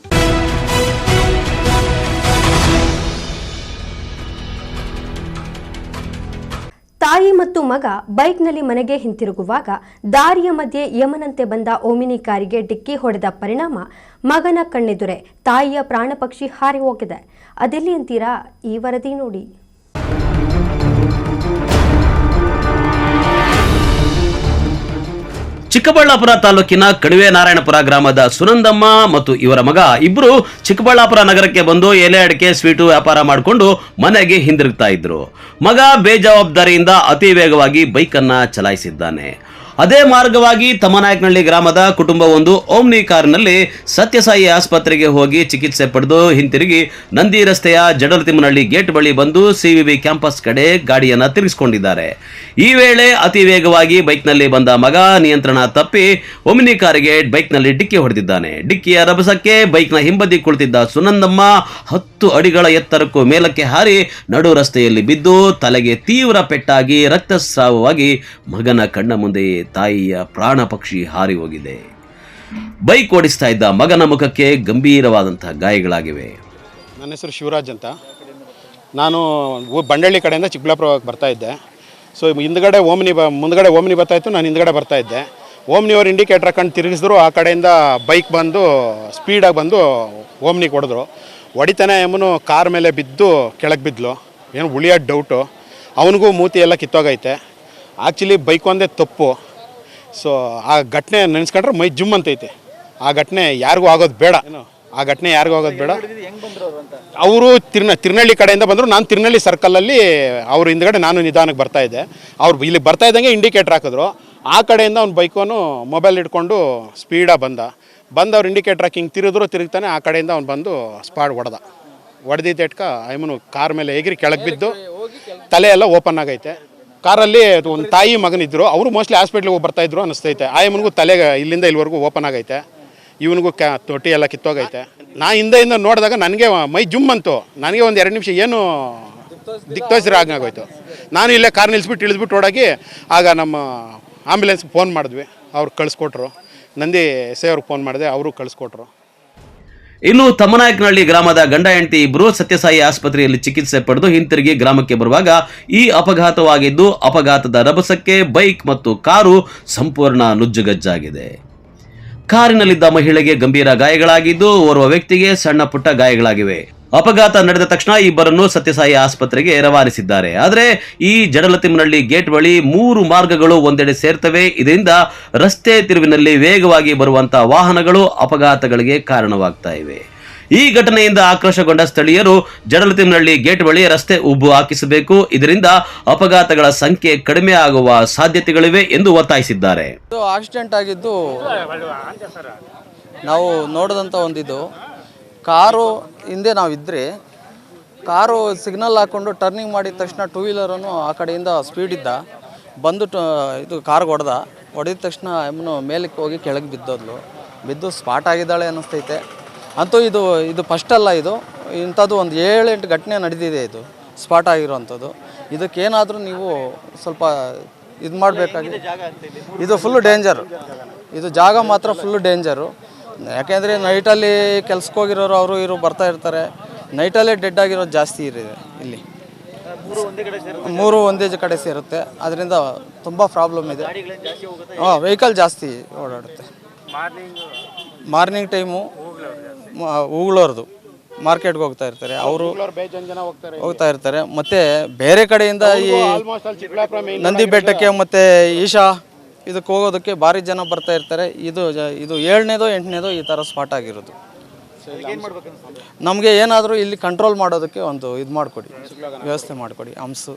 ತಾಯಿ ಮತ್ತು ಮಗ ಬೈಕ್ನಲ್ಲಿ ಮನೆಗೆ ಹಿಂತಿರುಗುವಾಗ ದಾರಿಯ ಮಧ್ಯೆ ಯಮನಂತೆ ಬಂದ ಓಮಿನಿ ಕಾರಿಗೆ ಡಿಕ್ಕಿ ಹೊಡೆದ ಪರಿಣಾಮ ಮಗನ ಕಣ್ಣೆದುರೆ ತಾಯಿಯ ಪ್ರಾಣಪಕ್ಷಿ ಹಾರಿ ಹೋಗಿದೆ. ಅದೆಲ್ಲಿ ಅಂತೀರಾ? ಈ ವರದಿ ನೋಡಿ. ಚಿಕ್ಕಬಳ್ಳಾಪುರ ತಾಲೂಕಿನ ಕಣಿವೆ ನಾರಾಯಣಪುರ ಗ್ರಾಮದ ಸುನಂದಮ್ಮ ಮತ್ತು ಇವರ ಮಗ ಇಬ್ಬರು ಚಿಕ್ಕಬಳ್ಳಾಪುರ ನಗರಕ್ಕೆ ಬಂದು ಎಲೆ ಅಡಿಕೆ ಸ್ವೀಟು ವ್ಯಾಪಾರ ಮಾಡಿಕೊಂಡು ಮನೆಗೆ ಹಿಂದಿರುಗ್ತಾ ಇದ್ರು. ಮಗ ಬೇಜವಾಬ್ದಾರಿಯಿಂದ ಅತಿ ವೇಗವಾಗಿ ಬೈಕನ್ನು ಚಲಾಯಿಸಿದ್ದಾನೆ. ಅದೇ ಮಾರ್ಗವಾಗಿ ತಮ್ಮನಾಯಕನಹಳ್ಳಿ ಗ್ರಾಮದ ಕುಟುಂಬವೊಂದು ಓಮ್ನಿ ಕಾರಿನಲ್ಲಿ ಸತ್ಯಸಾಯಿ ಆಸ್ಪತ್ರೆಗೆ ಹೋಗಿ ಚಿಕಿತ್ಸೆ ಪಡೆದು ಹಿಂತಿರುಗಿ ನಂದಿ ರಸ್ತೆಯ ಜಡಲತಿಮ್ಮನಹಳ್ಳಿ ಗೇಟ್ ಬಳಿ ಬಂದು CVB ಕ್ಯಾಂಪಸ್ ಕಡೆ ಗಾಡಿಯನ್ನು ತಿರುಗಿಸಿಕೊಂಡಿದ್ದಾರೆ. ಈ ವೇಳೆ ಅತಿ ವೇಗವಾಗಿ ಬೈಕ್ನಲ್ಲಿ ಬಂದ ಮಗ ನಿಯಂತ್ರಣ ತಪ್ಪಿ ಓಮ್ನಿ ಕಾರಿಗೆ ಬೈಕ್ನಲ್ಲಿ ಡಿಕ್ಕಿ ಹೊಡೆದಿದ್ದಾನೆ. ಡಿಕ್ಕಿಯ ರಭಸಕ್ಕೆ ಬೈಕ್ನ ಹಿಂಬದಿ ಕುಳಿತಿದ್ದ ಸುನಂದಮ್ಮ 10 ಅಡಿಗಳ ಎತ್ತರಕ್ಕೂ ಮೇಲಕ್ಕೆ ಹಾರಿ ನಡು ರಸ್ತೆಯಲ್ಲಿ ಬಿದ್ದು ತಲೆಗೆ ತೀವ್ರ ಪೆಟ್ಟಾಗಿ ರಕ್ತಸ್ರಾವವಾಗಿ ಮಗನ ಕಣ್ಣ ಮುಂದೆಯೇ ತಾಯಿಯ ಪ್ರಾಣ ಪಕ್ಷಿ ಹಾರಿ ಹೋಗಿದೆ. ಬೈಕ್ ಓಡಿಸ್ತಾ ಇದ್ದ ಮಗನ ಮುಖಕ್ಕೆ ಗಂಭೀರವಾದಂತಹ ಗಾಯಗಳಾಗಿವೆ. ನನ್ನ ಹೆಸರು ಶಿವರಾಜ್ ಅಂತ. ನಾನು ಬಂಡಳ್ಳಿ ಕಡೆಯಿಂದ ಚಿಕ್ಕಬಳ್ಳಾಪುರ ಬರ್ತಾ ಇದ್ದೆ. ಸೊ ಮುಂದ್ಗಡೆ ಓಮ್ನಿ ಬರ್ತಾ ಇತ್ತು, ನಾನು ಹಿಂದ್ಗಡೆ ಬರ್ತಾ ಇದ್ದೆ. ಓಮ್ನಿಯವರು ಇಂಡಿಕೇಟರ್ ಹಾಕೊಂಡು ತಿರುಗಿಸಿದ್ರು. ಆ ಕಡೆಯಿಂದ ಬೈಕ್ ಬಂದು ಸ್ಪೀಡಾಗಿ ಬಂದು ಓಮ್ನಿಗೆ ಹೊಡೆದ್ರು. ಹೊಡಿತಾನೆ ಎಮ್ಮನು ಕಾರ್ ಮೇಲೆ ಬಿದ್ದು ಕೆಳಗೆ ಬಿದ್ದಲು. ಏನು ಉಳಿಯೋದು ಡೌಟು. ಅವನಿಗೂ ಮೂತಿ ಎಲ್ಲ ಕಿತ್ತೋಗೈತೆ. ಆ್ಯಕ್ಚುಲಿ ಬೈಕ್ ಒಂದೇ ತಪ್ಪು. ಸೊ ಆ ಘಟನೆ ನೆನೆಸ್ಕೊಂಡ್ರೆ ಮೈ ಜುಮ್ ಅಂತೈತೆ. ಆ ಘಟನೆ ಯಾರಿಗೂ ಆಗೋದು ಬೇಡ. ಏನು ಆ ಘಟನೆ ಯಾರಿಗೂ ಆಗೋದು ಬೇಡ. ಹೆಂಗ್ ಬಂದ್ರು ಅವರು ಅಂತ? ಅವರು ತಿರುನಳ್ಳಿ ಕಡೆಯಿಂದ ಬಂದರು. ನಾನು ತಿರುನಳ್ಳಿ ಸರ್ಕಲಲ್ಲಿ ಅವ್ರ ಹಿಂದ್ಗಡೆ ನಾನು ನಿಧಾನಕ್ಕೆ ಬರ್ತಾಯಿದ್ದೆ. ಅವ್ರು ಇಲ್ಲಿ ಬರ್ತಾ ಇದ್ದಂಗೆ ಇಂಡಿಕೇಟ್ರ್ ಹಾಕಿದ್ರು. ಆ ಕಡೆಯಿಂದ ಅವ್ನು ಬೈಕೋನು ಮೊಬೈಲ್ ಇಟ್ಕೊಂಡು ಸ್ಪೀಡಾಗಿ ಬಂದು ಅವ್ರು ಇಂಡಿಕೇಟ್ರ್ ಹಾಕಿ ಹಿಂಗೆ ತಿರುಗ್ತಾನೆ. ಆ ಕಡೆಯಿಂದ ಅವ್ನು ಬಂದು ಸ್ಪಾಟ್ ಹೊಡೆದಿದ್ದೆಟ್ಕ ಐಮನು ಕಾರ್ ಮೇಲೆ ಎಗಿರಿ ಕೆಳಗೆ ಬಿದ್ದು ತಲೆ ಎಲ್ಲ ಓಪನ್ ಆಗೈತೆ. ಕಾರಲ್ಲಿ ಒಂದು ತಾಯಿ ಮಗನಿದ್ರು, ಅವರು ಮೋಸ್ಟ್ಲಿ ಹಾಸ್ಪಿಟ್ಲಿಗೆ ಹೋಗಿ ಬರ್ತಾಯಿದ್ರು ಅನ್ನಿಸ್ತೈತೆ. ಆ ಐಮನಿಗೂ ತಲೆಗೆ ಇಲ್ಲಿಂದ ಇಲ್ಲಿವರೆಗೂ ಓಪನ್ ಆಗೈತೆ. ಇವನಿಗೂ ತೊಟ್ಟಿ ಎಲ್ಲ ಕಿತ್ತೋಗೈತೆ. ನಾ ಹಿಂದೆಯಿಂದ ನೋಡಿದಾಗ ನನಗೆ ಮೈ ಜುಮ್ ಅಂತು. ನನಗೆ ಒಂದು 2 ನಿಮಿಷ ಏನು ದಿಕ್ತೋಚರ ಆಗೋಯ್ತು. ನಾನು ಇಲ್ಲೇ ಕಾರ್ ನಿಲ್ಲಿಸ್ಬಿಟ್ಟು ಇಳಿದ್ಬಿಟ್ಟು ಓಡಾಗಿ ಆಗ ನಮ್ಮ ಆಂಬ್ಯುಲೆನ್ಸ್ಗೆ ಫೋನ್ ಮಾಡಿದ್ವಿ. ಅವ್ರು ಕಳಿಸ್ಕೊಟ್ರು. ನಂದಿ ಎಸ್ ಐ ಅವ್ರಿಗೆ ಫೋನ್ ಮಾಡಿದೆ, ಅವರು ಕಳಿಸ್ಕೊಟ್ರು. ಇನ್ನು ತಮ್ಮನಾಯಕನಹಳ್ಳಿ ಗ್ರಾಮದ ಗಂಡ ಹೆಂಡತಿ ಇಬ್ಬರು ಸತ್ಯಸಾಯಿ ಆಸ್ಪತ್ರೆಯಲ್ಲಿ ಚಿಕಿತ್ಸೆ ಪಡೆದು ಹಿಂತಿರುಗಿ ಗ್ರಾಮಕ್ಕೆ ಬರುವಾಗ ಈ ಅಪಘಾತವಾಗಿದ್ದು, ಅಪಘಾತದ ರಭಸಕ್ಕೆ ಬೈಕ್ ಮತ್ತು ಕಾರು ಸಂಪೂರ್ಣ ನುಜ್ಜುಗಜ್ಜಾಗಿದೆ. ಕಾರಿನಲ್ಲಿದ್ದ ಮಹಿಳೆಗೆ ಗಂಭೀರ ಗಾಯಗಳಾಗಿದ್ದು, ಓರ್ವ ವ್ಯಕ್ತಿಗೆ ಸಣ್ಣ ಪುಟ್ಟ ಗಾಯಗಳಾಗಿವೆ. ಅಪಘಾತ ನಡೆದ ತಕ್ಷಣ ಇಬ್ಬರನ್ನು ಸತ್ಯಸಾಯಿ ಆಸ್ಪತ್ರೆಗೆ ರವಾನಿಸಿದ್ದಾರೆ. ಆದರೆ ಈ ಜಡಲತಿಮ್ಮನಹಳ್ಳಿ ಗೇಟ್ ಬಳಿ 3 ಮಾರ್ಗಗಳು ಒಂದೆಡೆ ಸೇರ್ತವೆ. ಇದರಿಂದ ರಸ್ತೆ ತಿರುವಿನಲ್ಲಿ ವೇಗವಾಗಿ ಬರುವಂತಹ ವಾಹನಗಳು ಅಪಘಾತಗಳಿಗೆ ಕಾರಣವಾಗ್ತಾ ಇವೆ. ಈ ಘಟನೆಯಿಂದ ಆಕ್ರೋಶಗೊಂಡ ಸ್ಥಳೀಯರು ಜಡಲತಿಮ್ಮನಹಳ್ಳಿ ಗೇಟ್ ಬಳಿ ರಸ್ತೆ ಉಬ್ಬು ಹಾಕಿಸಬೇಕು, ಇದರಿಂದ ಅಪಘಾತಗಳ ಸಂಖ್ಯೆ ಕಡಿಮೆ ಆಗುವ ಸಾಧ್ಯತೆಗಳಿವೆ ಎಂದು ಒತ್ತಾಯಿಸಿದ್ದಾರೆ. ಆಕ್ಸಿಡೆಂಟ್ ಆಗಿದ್ದು ನಾವು ನೋಡಿದಂಥ ಒಂದಿದು ಕಾರು ಹಿಂದೆ ನಾವಿದ್ದರೆ ಕಾರು ಸಿಗ್ನಲ್ ಹಾಕ್ಕೊಂಡು ಟರ್ನಿಂಗ್ ಮಾಡಿದ ತಕ್ಷಣ 2 ವೀಲರನ್ನು ಆ ಕಡೆಯಿಂದ ಸ್ಪೀಡ್ ಇದ್ದ ಬಂದು ಇದು ಕಾರ್ಗೆ ಹೊಡೆದ ತಕ್ಷಣ ಅವನು ಮೇಲಕ್ಕೆ ಹೋಗಿ ಕೆಳಗೆ ಬಿದ್ದು ಸ್ಪಾಟ್ ಆಗಿದ್ದಾಳೆ ಅನ್ನಿಸ್ತೈತೆ. ಅಂತೂ ಇದು ಫಸ್ಟ್ ಅಲ್ಲ, ಇಂಥದ್ದು ಒಂದು 7-8 ಘಟನೆ ನಡೆದಿದೆ. ಇದು ಸ್ಪಾಟ್ ಆಗಿರೋವಂಥದ್ದು. ಇದಕ್ಕೇನಾದರೂ ನೀವು ಸ್ವಲ್ಪ ಇದು ಮಾಡಬೇಕಾಗಿದೆ. ಇದು ಫುಲ್ಲು ಡೇಂಜರು. ಇದು ಜಾಗ ಮಾತ್ರ ಫುಲ್ಲು ಡೇಂಜರು. ಯಾಕೆಂದರೆ ನೈಟಲ್ಲಿ ಕೆಲ್ಸಕ್ಕೆ ಹೋಗಿರೋರು ಅವರು ಇವರು ಬರ್ತಾ ಇರ್ತಾರೆ. ನೈಟಲ್ಲೇ ಡೆಡ್ ಆಗಿರೋದು ಜಾಸ್ತಿ ಇದೆ ಇಲ್ಲಿ. 3 ಒಂದೇ ಕಡೆ ಸೇರುತ್ತೆ. ಅದರಿಂದ ತುಂಬ ಪ್ರಾಬ್ಲಮ್ ಇದೆ. ವೆಹಿಕಲ್ ಜಾಸ್ತಿ ಓಡಾಡುತ್ತೆ. ಮಾರ್ನಿಂಗ್ ಟೈಮು ಉಗುಳೋರ್ದು ಮಾರ್ಕೆಟ್ಗೆ ಹೋಗ್ತಾ ಇರ್ತಾರೆ, ಅವರು ಹೋಗ್ತಾ ಇರ್ತಾರೆ. ಮತ್ತು ಬೇರೆ ಕಡೆಯಿಂದ ಈ ನಂದಿ ಬೆಟ್ಟಕ್ಕೆ ಮತ್ತು ಈಶಾ ಇದಕ್ಕೆ ಹೋಗೋದಕ್ಕೆ ಭಾರಿ ಜನ ಬರ್ತಾ ಇರ್ತಾರೆ. ಇದು 7ನೇದೋ 8ನೇದೋ ಈ ಥರ ಸ್ಪಾಟ್ ಆಗಿರೋದು. ನಮಗೆ ಏನಾದರೂ ಇಲ್ಲಿ ಕಂಟ್ರೋಲ್ ಮಾಡೋದಕ್ಕೆ ಒಂದು ಇದು ಮಾಡಿಕೊಡಿ, ವ್ಯವಸ್ಥೆ ಮಾಡಿಕೊಡಿ. ಹಂಸು.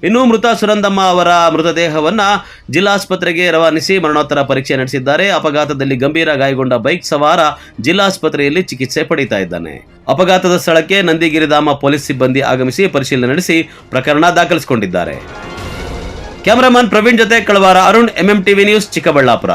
ಇನ್ನು ಮೃತ ಸುರಂದಮ್ಮ ಅವರ ಮೃತದೇಹವನ್ನ ಜಿಲ್ಲಾಸ್ಪತ್ರೆಗೆ ರವಾನಿಸಿ ಮರಣೋತ್ತರ ಪರೀಕ್ಷೆ ನಡೆಸಿದ್ದಾರೆ. ಅಪಘಾತದಲ್ಲಿ ಗಂಭೀರ ಗಾಯಗೊಂಡ ಬೈಕ್ ಸವಾರ ಜಿಲ್ಲಾಸ್ಪತ್ರೆಯಲ್ಲಿ ಚಿಕಿತ್ಸೆ ಪಡೆಯುತ್ತಾ ಇದ್ದಾನೆ. ಅಪಘಾತದ ಸ್ಥಳಕ್ಕೆ ನಂದಿಗಿರಿಧಾಮ ಪೊಲೀಸ್ ಸಿಬ್ಬಂದಿ ಆಗಮಿಸಿ ಪರಿಶೀಲನೆ ನಡೆಸಿ ಪ್ರಕರಣ ದಾಖಲಿಸಿಕೊಂಡಿದ್ದಾರೆ. ಕ್ಯಾಮರಾಮನ್ ಪ್ರವೀಣ್ ಜೊತೆ ಕಳವಾರ ಅರುಣ್, MMTV ನ್ಯೂಸ್, ಚಿಕ್ಕಬಳ್ಳಾಪುರ.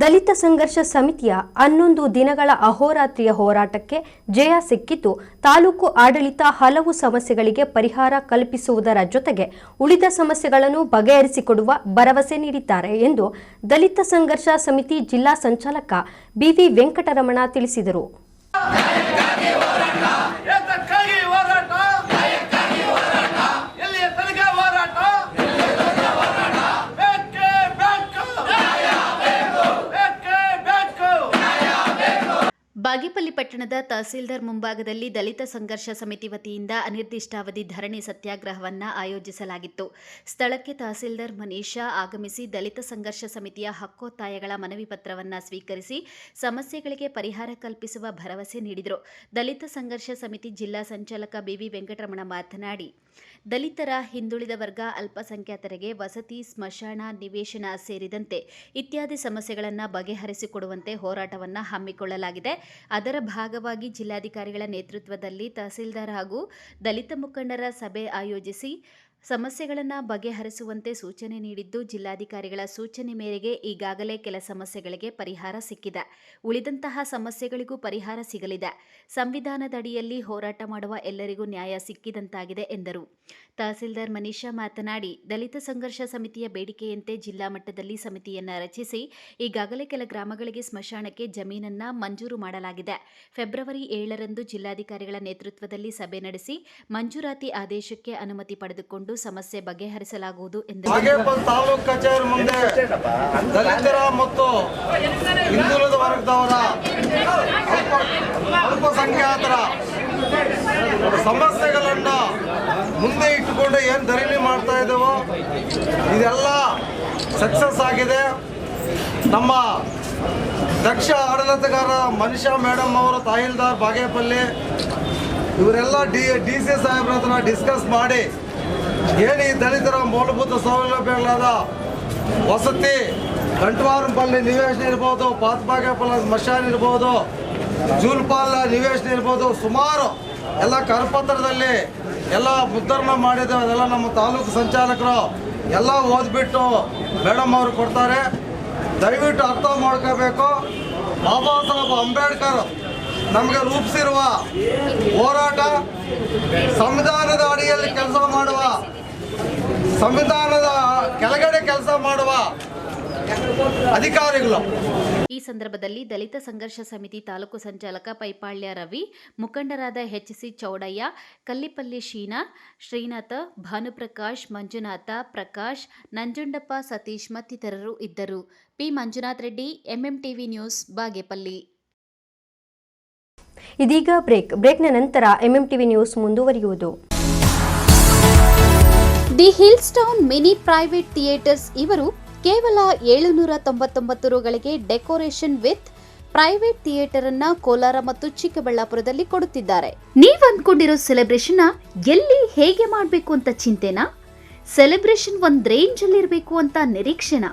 ದಲಿತ ಸಂಘರ್ಷ ಸಮಿತಿಯ 11 ದಿನಗಳ ಅಹೋರಾತ್ರಿಯ ಹೋರಾಟಕ್ಕೆ ಜಯ ಸಿಕ್ಕಿದ್ದು, ತಾಲೂಕು ಆಡಳಿತ ಹಲವು ಸಮಸ್ಯೆಗಳಿಗೆ ಪರಿಹಾರ ಕಲ್ಪಿಸುವುದರ ಜೊತೆಗೆ ಉಳಿದ ಸಮಸ್ಯೆಗಳನ್ನು ಬಗೆಹರಿಸಿಕೊಡುವ ಭರವಸೆ ನೀಡಿದ್ದಾರೆ ಎಂದು ದಲಿತ ಸಂಘರ್ಷ ಸಮಿತಿ ಜಿಲ್ಲಾ ಸಂಚಾಲಕ BV ವೆಂಕಟರಮಣ ತಿಳಿಸಿದರು. ಬಾಗೇಪಲ್ಲಿ ಪಟ್ಟಣದ ತಹಸೀಲ್ದಾರ್ ಮುಂಭಾಗದಲ್ಲಿ ದಲಿತ ಸಂಘರ್ಷ ಸಮಿತಿ ವತಿಯಿಂದ ಅನಿರ್ದಿಷ್ಟಾವಧಿ ಧರಣಿ ಸತ್ಯಾಗ್ರಹವನ್ನು ಆಯೋಜಿಸಲಾಗಿತ್ತು. ಸ್ಥಳಕ್ಕೆ ತಹಸೀಲ್ದಾರ್ ಮನೀಷಾ ಆಗಮಿಸಿ ದಲಿತ ಸಂಘರ್ಷ ಸಮಿತಿಯ ಹಕ್ಕೊತ್ತಾಯಗಳ ಮನವಿ ಪತ್ರವನ್ನು ಸ್ವೀಕರಿಸಿ ಸಮಸ್ಯೆಗಳಿಗೆ ಪರಿಹಾರ ಕಲ್ಪಿಸುವ ಭರವಸೆ ನೀಡಿದರು. ದಲಿತ ಸಂಘರ್ಷ ಸಮಿತಿ ಜಿಲ್ಲಾ ಸಂಚಾಲಕ BV ವೆಂಕಟರಮಣ ಮಾತನಾಡಿ, ದಲಿತರ, ಹಿಂದುಳಿದ ವರ್ಗ, ಅಲ್ಪಸಂಖ್ಯಾತರಿಗೆ ವಸತಿ, ಸ್ಮಶಾನ, ನಿವೇಶನ ಸೇರಿದಂತೆ ಇತ್ಯಾದಿ ಸಮಸ್ಯೆಗಳನ್ನು ಬಗೆಹರಿಸಿಕೊಡುವಂತೆ ಹೋರಾಟವನ್ನು ಹಮ್ಮಿಕೊಳ್ಳಲಾಗಿದೆ. ಅದರ ಭಾಗವಾಗಿ ಜಿಲ್ಲಾಧಿಕಾರಿಗಳ ನೇತೃತ್ವದಲ್ಲಿ ತಹಸೀಲ್ದಾರ್ ಹಾಗೂ ದಲಿತ ಮುಖಂಡರ ಸಭೆ ಆಯೋಜಿಸಿ ಸಮಸ್ಯೆಗಳನ್ನು ಬಗೆಹರಿಸುವಂತೆ ಸೂಚನೆ ನೀಡಿದ್ದು, ಜಿಲ್ಲಾಧಿಕಾರಿಗಳ ಸೂಚನೆ ಮೇರೆಗೆ ಈಗಾಗಲೇ ಕೆಲ ಸಮಸ್ಯೆಗಳಿಗೆ ಪರಿಹಾರ ಸಿಕ್ಕಿದೆ. ಉಳಿದಂತಹ ಸಮಸ್ಯೆಗಳಿಗೂ ಪರಿಹಾರ ಸಿಗಲಿದೆ. ಸಂವಿಧಾನದಡಿಯಲ್ಲಿ ಹೋರಾಟ ಮಾಡುವ ಎಲ್ಲರಿಗೂ ನ್ಯಾಯ ಸಿಕ್ಕಿದಂತಾಗಿದೆ ಎಂದರು. ತಹಸೀಲ್ದಾರ್ ಮನೀಷಾ ಮಾತನಾಡಿ, ದಲಿತ ಸಂಘರ್ಷ ಸಮಿತಿಯ ಬೇಡಿಕೆಯಂತೆ ಜಿಲ್ಲಾ ಮಟ್ಟದಲ್ಲಿ ಸಮಿತಿಯನ್ನು ರಚಿಸಿ ಈಗಾಗಲೇ ಕೆಲ ಗ್ರಾಮಗಳಿಗೆ ಸ್ಮಶಾನಕ್ಕೆ ಜಮೀನನ್ನು ಮಂಜೂರು ಮಾಡಲಾಗಿದೆ. ಫೆಬ್ರವರಿ 7ರಂದು ಜಿಲ್ಲಾಧಿಕಾರಿಗಳ ನೇತೃತ್ವದಲ್ಲಿ ಸಭೆ ನಡೆಸಿ ಮಂಜೂರಾತಿ ಆದೇಶಕ್ಕೆ ಅನುಮತಿ ಪಡೆದುಕೊಂಡು ಸಮಸ್ಯೆ ಬಗೆಹರಿಸಲಾಗುವುದು ಎಂದರು. ಬಾಗೇಪಲ್ಲಿ ತಾಲೂಕು ಕಚೇರಿ ಮುಂದೆ ದಲಿತರ ಮತ್ತು ಹಿಂದುಳಿದ ವರ್ಗದವರ ಅಲ್ಪಸಂಖ್ಯಾತರ ಸಮಸ್ಯೆಗಳನ್ನ ಮುಂದೆ ಇಟ್ಟುಕೊಂಡು ಏನು ಧರಣಿ ಮಾಡ್ತಾ ಇದ್ದೇವೋ ಇದೆಲ್ಲ ಸಕ್ಸಸ್ ಆಗಿದೆ. ನಮ್ಮ ದಕ್ಷ ಆಡಳಿತಗಾರ ಮನಿಷಾ ಮೇಡಮ್ ಅವರು, ತಹಸೀಲ್ದಾರ್ ಬಾಗೇಪಲ್ಲಿ, ಇವರೆಲ್ಲ ಡಿ ಸಿ ಸಾಹೇಬ್ರ ಹತ್ರ ಡಿಸ್ಕಸ್ ಮಾಡಿ ಏನು ಈ ದಲಿತರ ಮೂಲಭೂತ ಸೌಲಭ್ಯಗಳಾದ ವಸತಿ, ಗಂಟವಾರಂಪಲ್ಲಿ ನಿವೇಶನ ಇರ್ಬೋದು, ಪಾತ್ಬಾಗೇಪಲ್ಲಿ ಸ್ಮಶಾನ ಇರ್ಬೋದು, ಜೂಲ್ಪಾಲ್ ನಿವೇಶನ ಇರ್ಬೋದು, ಸುಮಾರು ಎಲ್ಲ ಕರಪತ್ರದಲ್ಲಿ ಎಲ್ಲ ಮುದ್ರಣ ಮಾಡಿದ್ದೇವೆ. ಅದೆಲ್ಲ ನಮ್ಮ ತಾಲೂಕು ಸಂಚಾಲಕರು ಎಲ್ಲ ಓದ್ಬಿಟ್ಟು ಮೇಡಮ್ ಅವರು ಕೊಡ್ತಾರೆ. ದಯವಿಟ್ಟು ಅರ್ಥ ಮಾಡ್ಕೋಬೇಕು. ಬಾಬಾ ಸಾಹೇಬ್ ಅಂಬೇಡ್ಕರ್ ನಮಗೆ ರೂಪಿಸಿರುವ ಹೋರಾಟ ಸಂವಿಧಾನದ ಅಡಿಯಲ್ಲಿ ಕೆಲಸ ಮಾಡುವ, ಸಂವಿಧಾನದ ಕೆಳಗಡೆ ಕೆಲಸ ಮಾಡುವ ಅಧಿಕಾರಿಗಳು. ಈ ಸಂದರ್ಭದಲ್ಲಿ ದಲಿತ ಸಂಘರ್ಷ ಸಮಿತಿ ತಾಲೂಕು ಸಂಚಾಲಕ ಪೈಪಾಳ್ಯ ರವಿ, ಮುಖಂಡರಾದ ಎಚ್.ಸಿ. ಚೌಡಯ್ಯ, ಕಲ್ಲಿಪಲ್ಲಿ ಶೀನಾ, ಶ್ರೀನಾಥ, ಭಾನುಪ್ರಕಾಶ್, ಮಂಜುನಾಥ, ಪ್ರಕಾಶ್, ನಂಜುಂಡಪ್ಪ, ಸತೀಶ್ ಮತ್ತಿತರರು ಇದ್ದರು. P. Manjunath Reddy, MMTV news, Bagepalli. ಇದೀಗ ಬ್ರೇಕ್ನ ನಂತರ ಎಂಎಂಟಿವಿ ನ್ಯೂಸ್ ಮುಂದುವರಿಯುವುದು. The Hills town mini private theatres ಇವರು ಕೇವಲ 799 ರುಗಳಿಗೆ ಡೆಕೋರೇಷನ್ ವಿತ್ ಪ್ರೈವೇಟ್ ಥಿಯೇಟರ್ ಅನ್ನ ಕೋಲಾರ ಮತ್ತು ಚಿಕ್ಕಬಳ್ಳಾಪುರದಲ್ಲಿ ಕೊಡುತ್ತಿದ್ದಾರೆ. ನೀವು ಅಂದ್ಕೊಂಡಿರೋ ಸೆಲೆಬ್ರೇಷನ್ ಎಲ್ಲಿ ಹೇಗೆ ಮಾಡಬೇಕು ಅಂತ ಚಿಂತೆನಾ? ಸೆಲೆಬ್ರೇಷನ್ ಒಂದ್ ರೇಂಜ್ ಅಲ್ಲಿ ಇರಬೇಕು ಅಂತ ನಿರೀಕ್ಷೆನಾ?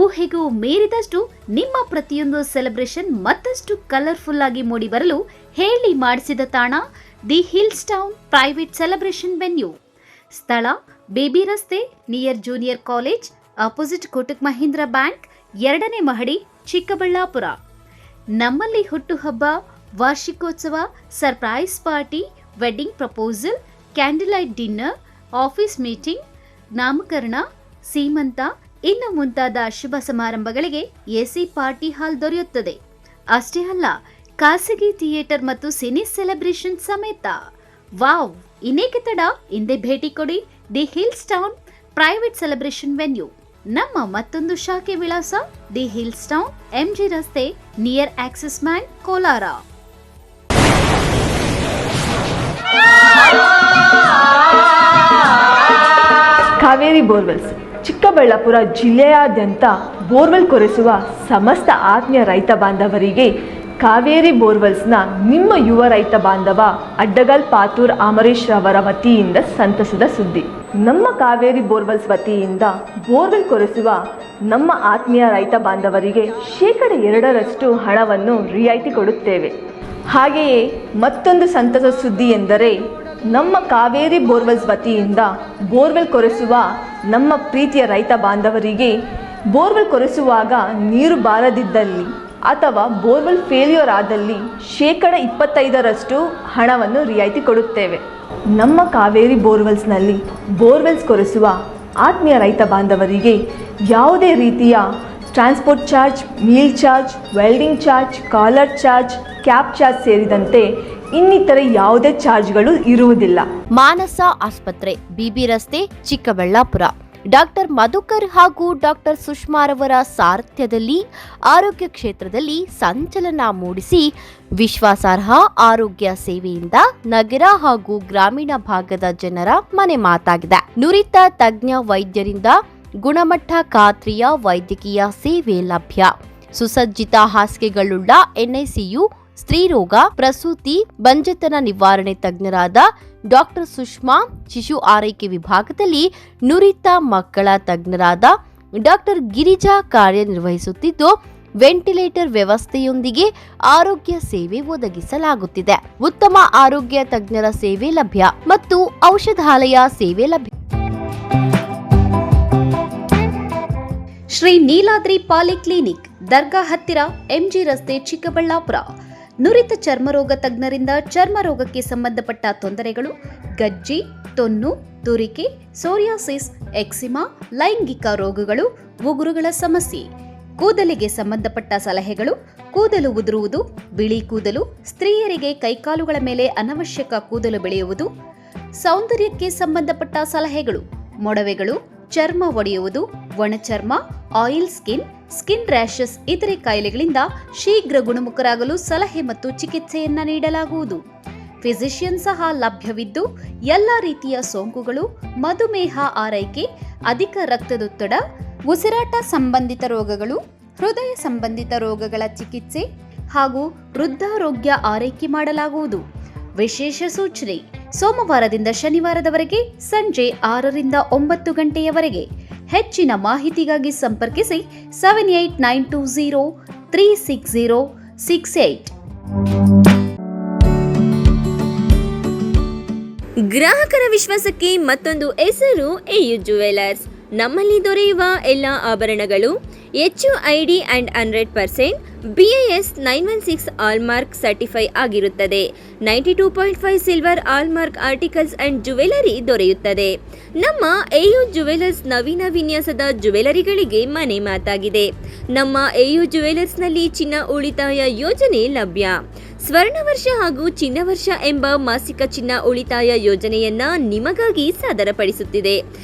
ಊಹೆಗೂ ಮೀರಿದಷ್ಟು ನಿಮ್ಮ ಪ್ರತಿಯೊಂದು ಸೆಲೆಬ್ರೇಷನ್ ಮತ್ತಷ್ಟು ಕಲರ್ಫುಲ್ ಆಗಿ ಮೂಡಿ ಬರಲು ಹೇಳಿ ಮಾಡಿಸಿದ ತಾಣ the Hills Town private celebration venue. ಸ್ಥಳ ಬೇಬಿ ರಸ್ತೆ, near junior college, opposite Kotak Mahindra bank, 2ನೇ ಮಹಡಿ, ಚಿಕ್ಕಬಳ್ಳಾಪುರ. ನಮ್ಮಲ್ಲಿ ಹುಟ್ಟುಹಬ್ಬ, ವಾರ್ಷಿಕೋತ್ಸವ, surprise party, wedding proposal, candle light dinner, office meeting, ನಾಮಕರಣ, ಸೀಮಂತ ಇನ್ನು ಮುಂತಾದ ಶುಭ ಸಮಾರಂಭಗಳಿಗೆ ಎಸಿ ಪಾರ್ಟಿ ಹಾಲ್ ದೊರೆಯುತ್ತದೆ. ಅಷ್ಟೇ ಅಲ್ಲ, ಖಾಸಗಿ ಥಿಯೇಟರ್ ಮತ್ತು ಸಿನಿ ಸೆಲೆಬ್ರೇಷನ್ ಸಮೇತ. ವಾವ್! ಇನ್ನೇಕೆ ತಡ? ಹಿಂದೆ ಭೇಟಿ ಕೊಡಿ the Hills Town private celebration venue. ನಮ್ಮ ಮತ್ತೊಂದು ಶಾಖೆ ವಿಳಾಸ ದಿ ಹಿಲ್ಸ್ ಟೌನ್, ಎಂಜಿ ರಸ್ತೆ, near Axis Bank, Kolar. Kaveri borewells Chikkaballapur ಜಿಲ್ಲೆಯಾದ್ಯಂತ ಬೋರ್ವೆಲ್ ಕೊರೆಸುವ ಸಮಸ್ತ ಆತ್ಮೀಯ ರೈತ ಬಾಂಧವರಿಗೆ ಕಾವೇರಿ ಬೋರ್ವೆಲ್ಸ್ನ ನಿಮ್ಮ ಯುವ ರೈತ ಬಾಂಧವ ಅಡ್ಡಗಲ್ ಪಾತೂರ್ ಅಮರೀಶ್ ರವರ ವತಿಯಿಂದ ಸಂತಸದ ಸುದ್ದಿ. ನಮ್ಮ ಕಾವೇರಿ ಬೋರ್ವೆಲ್ಸ್ ವತಿಯಿಂದ ಬೋರ್ವೆಲ್ ಕೊರೆಸುವ ನಮ್ಮ ಆತ್ಮೀಯ ರೈತ ಬಾಂಧವರಿಗೆ 2% ಹಣವನ್ನು ರಿಯಾಯಿತಿ ಕೊಡುತ್ತೇವೆ. ಹಾಗೆಯೇ ಮತ್ತೊಂದು ಸಂತಸ ಸುದ್ದಿ ಎಂದರೆ ನಮ್ಮ ಕಾವೇರಿ ಬೋರ್ವೆಲ್ಸ್ ವತಿಯಿಂದ ಬೋರ್ವೆಲ್ ಕೊರೆಸುವ ನಮ್ಮ ಪ್ರೀತಿಯ ರೈತ ಬಾಂಧವರಿಗೆ ಬೋರ್ವೆಲ್ ಕೊರೆಸುವಾಗ ನೀರು ಬಾರದಿದ್ದಲ್ಲಿ ಅಥವಾ ಬೋರ್ವೆಲ್ ಫೇಲ್ಯೂರ್ ಆದಲ್ಲಿ 25% ಹಣವನ್ನು ರಿಯಾಯಿತಿ ಕೊಡುತ್ತೇವೆ. ನಮ್ಮ ಕಾವೇರಿ ಬೋರ್ವೆಲ್ಸ್ನಲ್ಲಿ ಬೋರ್ವೆಲ್ಸ್ ಕೊರೆಸುವ ಆತ್ಮೀಯ ರೈತ ಬಾಂಧವರಿಗೆ ಯಾವುದೇ ರೀತಿಯ transport charge, meal charge, welding charge, collar charge, cab charge ಸೇರಿದಂತೆ ಇನ್ನಿತರೆ ಯಾವುದೇ ಚಾರ್ಜ್ಗಳು ಇರುವುದಿಲ್ಲ. ಮಾನಸ ಆಸ್ಪತ್ರೆ, ಬಿಬಿ ರಸ್ತೆ, ಚಿಕ್ಕಬಳ್ಳಾಪುರ. ಡಾಕ್ಟರ್ ಮಧುಕರ್ ಹಾಗೂ ಡಾಕ್ಟರ್ ಸುಷ್ಮಾರವರ ಸಾರಥ್ಯದಲ್ಲಿ ಆರೋಗ್ಯ ಕ್ಷೇತ್ರದಲ್ಲಿ ಸಂಚಲನ ಮೂಡಿಸಿ ವಿಶ್ವಾಸಾರ್ಹ ಆರೋಗ್ಯ ಸೇವೆಯಿಂದ ನಗರ ಹಾಗೂ ಗ್ರಾಮೀಣ ಭಾಗದ ಜನರ ಮನೆ ಮಾತಾಗಿದೆ. ನುರಿತ ತಜ್ಞ ವೈದ್ಯರಿಂದ ಗುಣಮಟ್ಟ ಖಾತ್ರಿಯ ವೈದ್ಯಕೀಯ ಸೇವೆ ಲಭ್ಯ. ಸುಸಜ್ಜಿತ ಹಾಸಿಗೆಗಳುಳ್ಳ ಎನ್ಐಸಿಯು, ಸ್ತ್ರೀರೋಗ, ಪ್ರಸೂತಿ, ಬಂಜೆತನ ನಿವಾರಣೆ ತಜ್ಞರಾದ ಡಾಕ್ಟರ್ ಸುಷ್ಮಾ, ಶಿಶು ಆರೈಕೆ ವಿಭಾಗದಲ್ಲಿ ನುರಿತ ಮಕ್ಕಳ ತಜ್ಞರಾದ ಡಾಕ್ಟರ್ ಗಿರಿಜಾ ಕಾರ್ಯನಿರ್ವಹಿಸುತ್ತಿದ್ದು, ವೆಂಟಿಲೇಟರ್ ವ್ಯವಸ್ಥೆಯೊಂದಿಗೆ ಆರೋಗ್ಯ ಸೇವೆ ಒದಗಿಸಲಾಗುತ್ತಿದೆ. ಉತ್ತಮ ಆರೋಗ್ಯ ತಜ್ಞರ ಸೇವೆ ಲಭ್ಯ ಮತ್ತು ಔಷಧಾಲಯ ಸೇವೆ ಲಭ್ಯ. ಶ್ರೀ ನೀಲಾದ್ರಿ ಪಾಲಿಕ್ಲಿನಿಕ್, ದರ್ಗಾ ಹತ್ತಿರ, ಎಂಜಿ ರಸ್ತೆ, ಚಿಕ್ಕಬಳ್ಳಾಪುರ. ನುರಿತ ಚರ್ಮರೋಗ ತಜ್ಞರಿಂದ ಚರ್ಮರೋಗಕ್ಕೆ ಸಂಬಂಧಪಟ್ಟ ತೊಂದರೆಗಳು, ಗಜ್ಜಿ, ತೊನ್ನು, ತುರಿಕೆ, ಸೋರಿಯಾಸಿಸ್, ಎಕ್ಸಿಮಾ, ಲೈಂಗಿಕ ರೋಗಗಳು, ಉಗುರುಗಳ ಸಮಸ್ಯೆ, ಕೂದಲಿಗೆ ಸಂಬಂಧಪಟ್ಟ ಸಲಹೆಗಳು, ಕೂದಲು ಉದುರುವುದು, ಬಿಳಿ ಕೂದಲು, ಸ್ತ್ರೀಯರಿಗೆ ಕೈಕಾಲುಗಳ ಮೇಲೆ ಅನವಶ್ಯಕ ಕೂದಲು ಬೆಳೆಯುವುದು, ಸೌಂದರ್ಯಕ್ಕೆ ಸಂಬಂಧಪಟ್ಟ ಸಲಹೆಗಳು, ಮೊಡವೆಗಳು, ಚರ್ಮ ಒಡೆಯುವುದು, ಒಣಚರ್ಮ, ಆಯಿಲ್ ಸ್ಕಿನ್, ಸ್ಕಿನ್ ರ್ಯಾಷಸ್ ಇತರೆ ಕಾಯಿಲೆಗಳಿಂದ ಶೀಘ್ರ ಗುಣಮುಖರಾಗಲು ಸಲಹೆ ಮತ್ತು ಚಿಕಿತ್ಸೆಯನ್ನ ನೀಡಲಾಗುವುದು. ಫಿಸಿಷಿಯನ್ ಸಹ ಲಭ್ಯವಿದ್ದು ಎಲ್ಲ ರೀತಿಯ ಸೋಂಕುಗಳು, ಮಧುಮೇಹ ಆರೈಕೆ, ಅಧಿಕ ರಕ್ತದೊತ್ತಡ, ಉಸಿರಾಟ ಸಂಬಂಧಿತ ರೋಗಗಳು, ಹೃದಯ ಸಂಬಂಧಿತ ರೋಗಗಳ ಚಿಕಿತ್ಸೆ ಹಾಗೂ ವೃದ್ಧಾರೋಗ್ಯ ಆರೈಕೆ ಮಾಡಲಾಗುವುದು. ವಿಶೇಷ ಸೂಚನೆ: ಸೋಮವಾರದಿಂದ ಶನಿವಾರದವರೆಗೆ ಸಂಜೆ 6 ರಿಂದ 9 ಗಂಟೆಯವರೆಗೆ. ಹೆಚ್ಚಿನ ಮಾಹಿತಿಗಾಗಿ ಸಂಪರ್ಕಿಸಿ 7892036068. ಗ್ರಾಹಕರ ವಿಶ್ವಾಸಕ್ಕೆ ಮತ್ತೊಂದು ಹೆಸರು ಎಯು ಜುವೆಲರ್ಸ್. ನಮ್ಮಲ್ಲಿ ದೊರೆಯುವ ಎಲ್ಲ ಆಭರಣಗಳು HUID and 100% BIS 916 hallmark certify ಆಗಿರುತ್ತದೆ. 92.5 silver hallmark articles and jewellery ದೊರೆಯುತ್ತದೆ. ನಮ್ಮ ಎಯು ಜುವೆಲರ್ಸ್ ನವೀನ ವಿನ್ಯಾಸದ ಜುವೆಲರಿಗಳಿಗೆ ಮನೆ ಮಾತಾಗಿದೆ. ನಮ್ಮ ಎಯು ಜುವೆಲರ್ಸ್ನಲ್ಲಿ ಚಿನ್ನ ಉಳಿತಾಯ ಯೋಜನೆ ಲಭ್ಯ. ಸ್ವರ್ಣ ವರ್ಷ ಹಾಗೂ ಚಿನ್ನ ವರ್ಷ ಎಂಬ ಮಾಸಿಕ ಚಿನ್ನ ಉಳಿತಾಯ ಯೋಜನೆಯನ್ನ ನಿಮಗಾಗಿ ಸಾದರಪಡಿಸುತ್ತಿದೆ.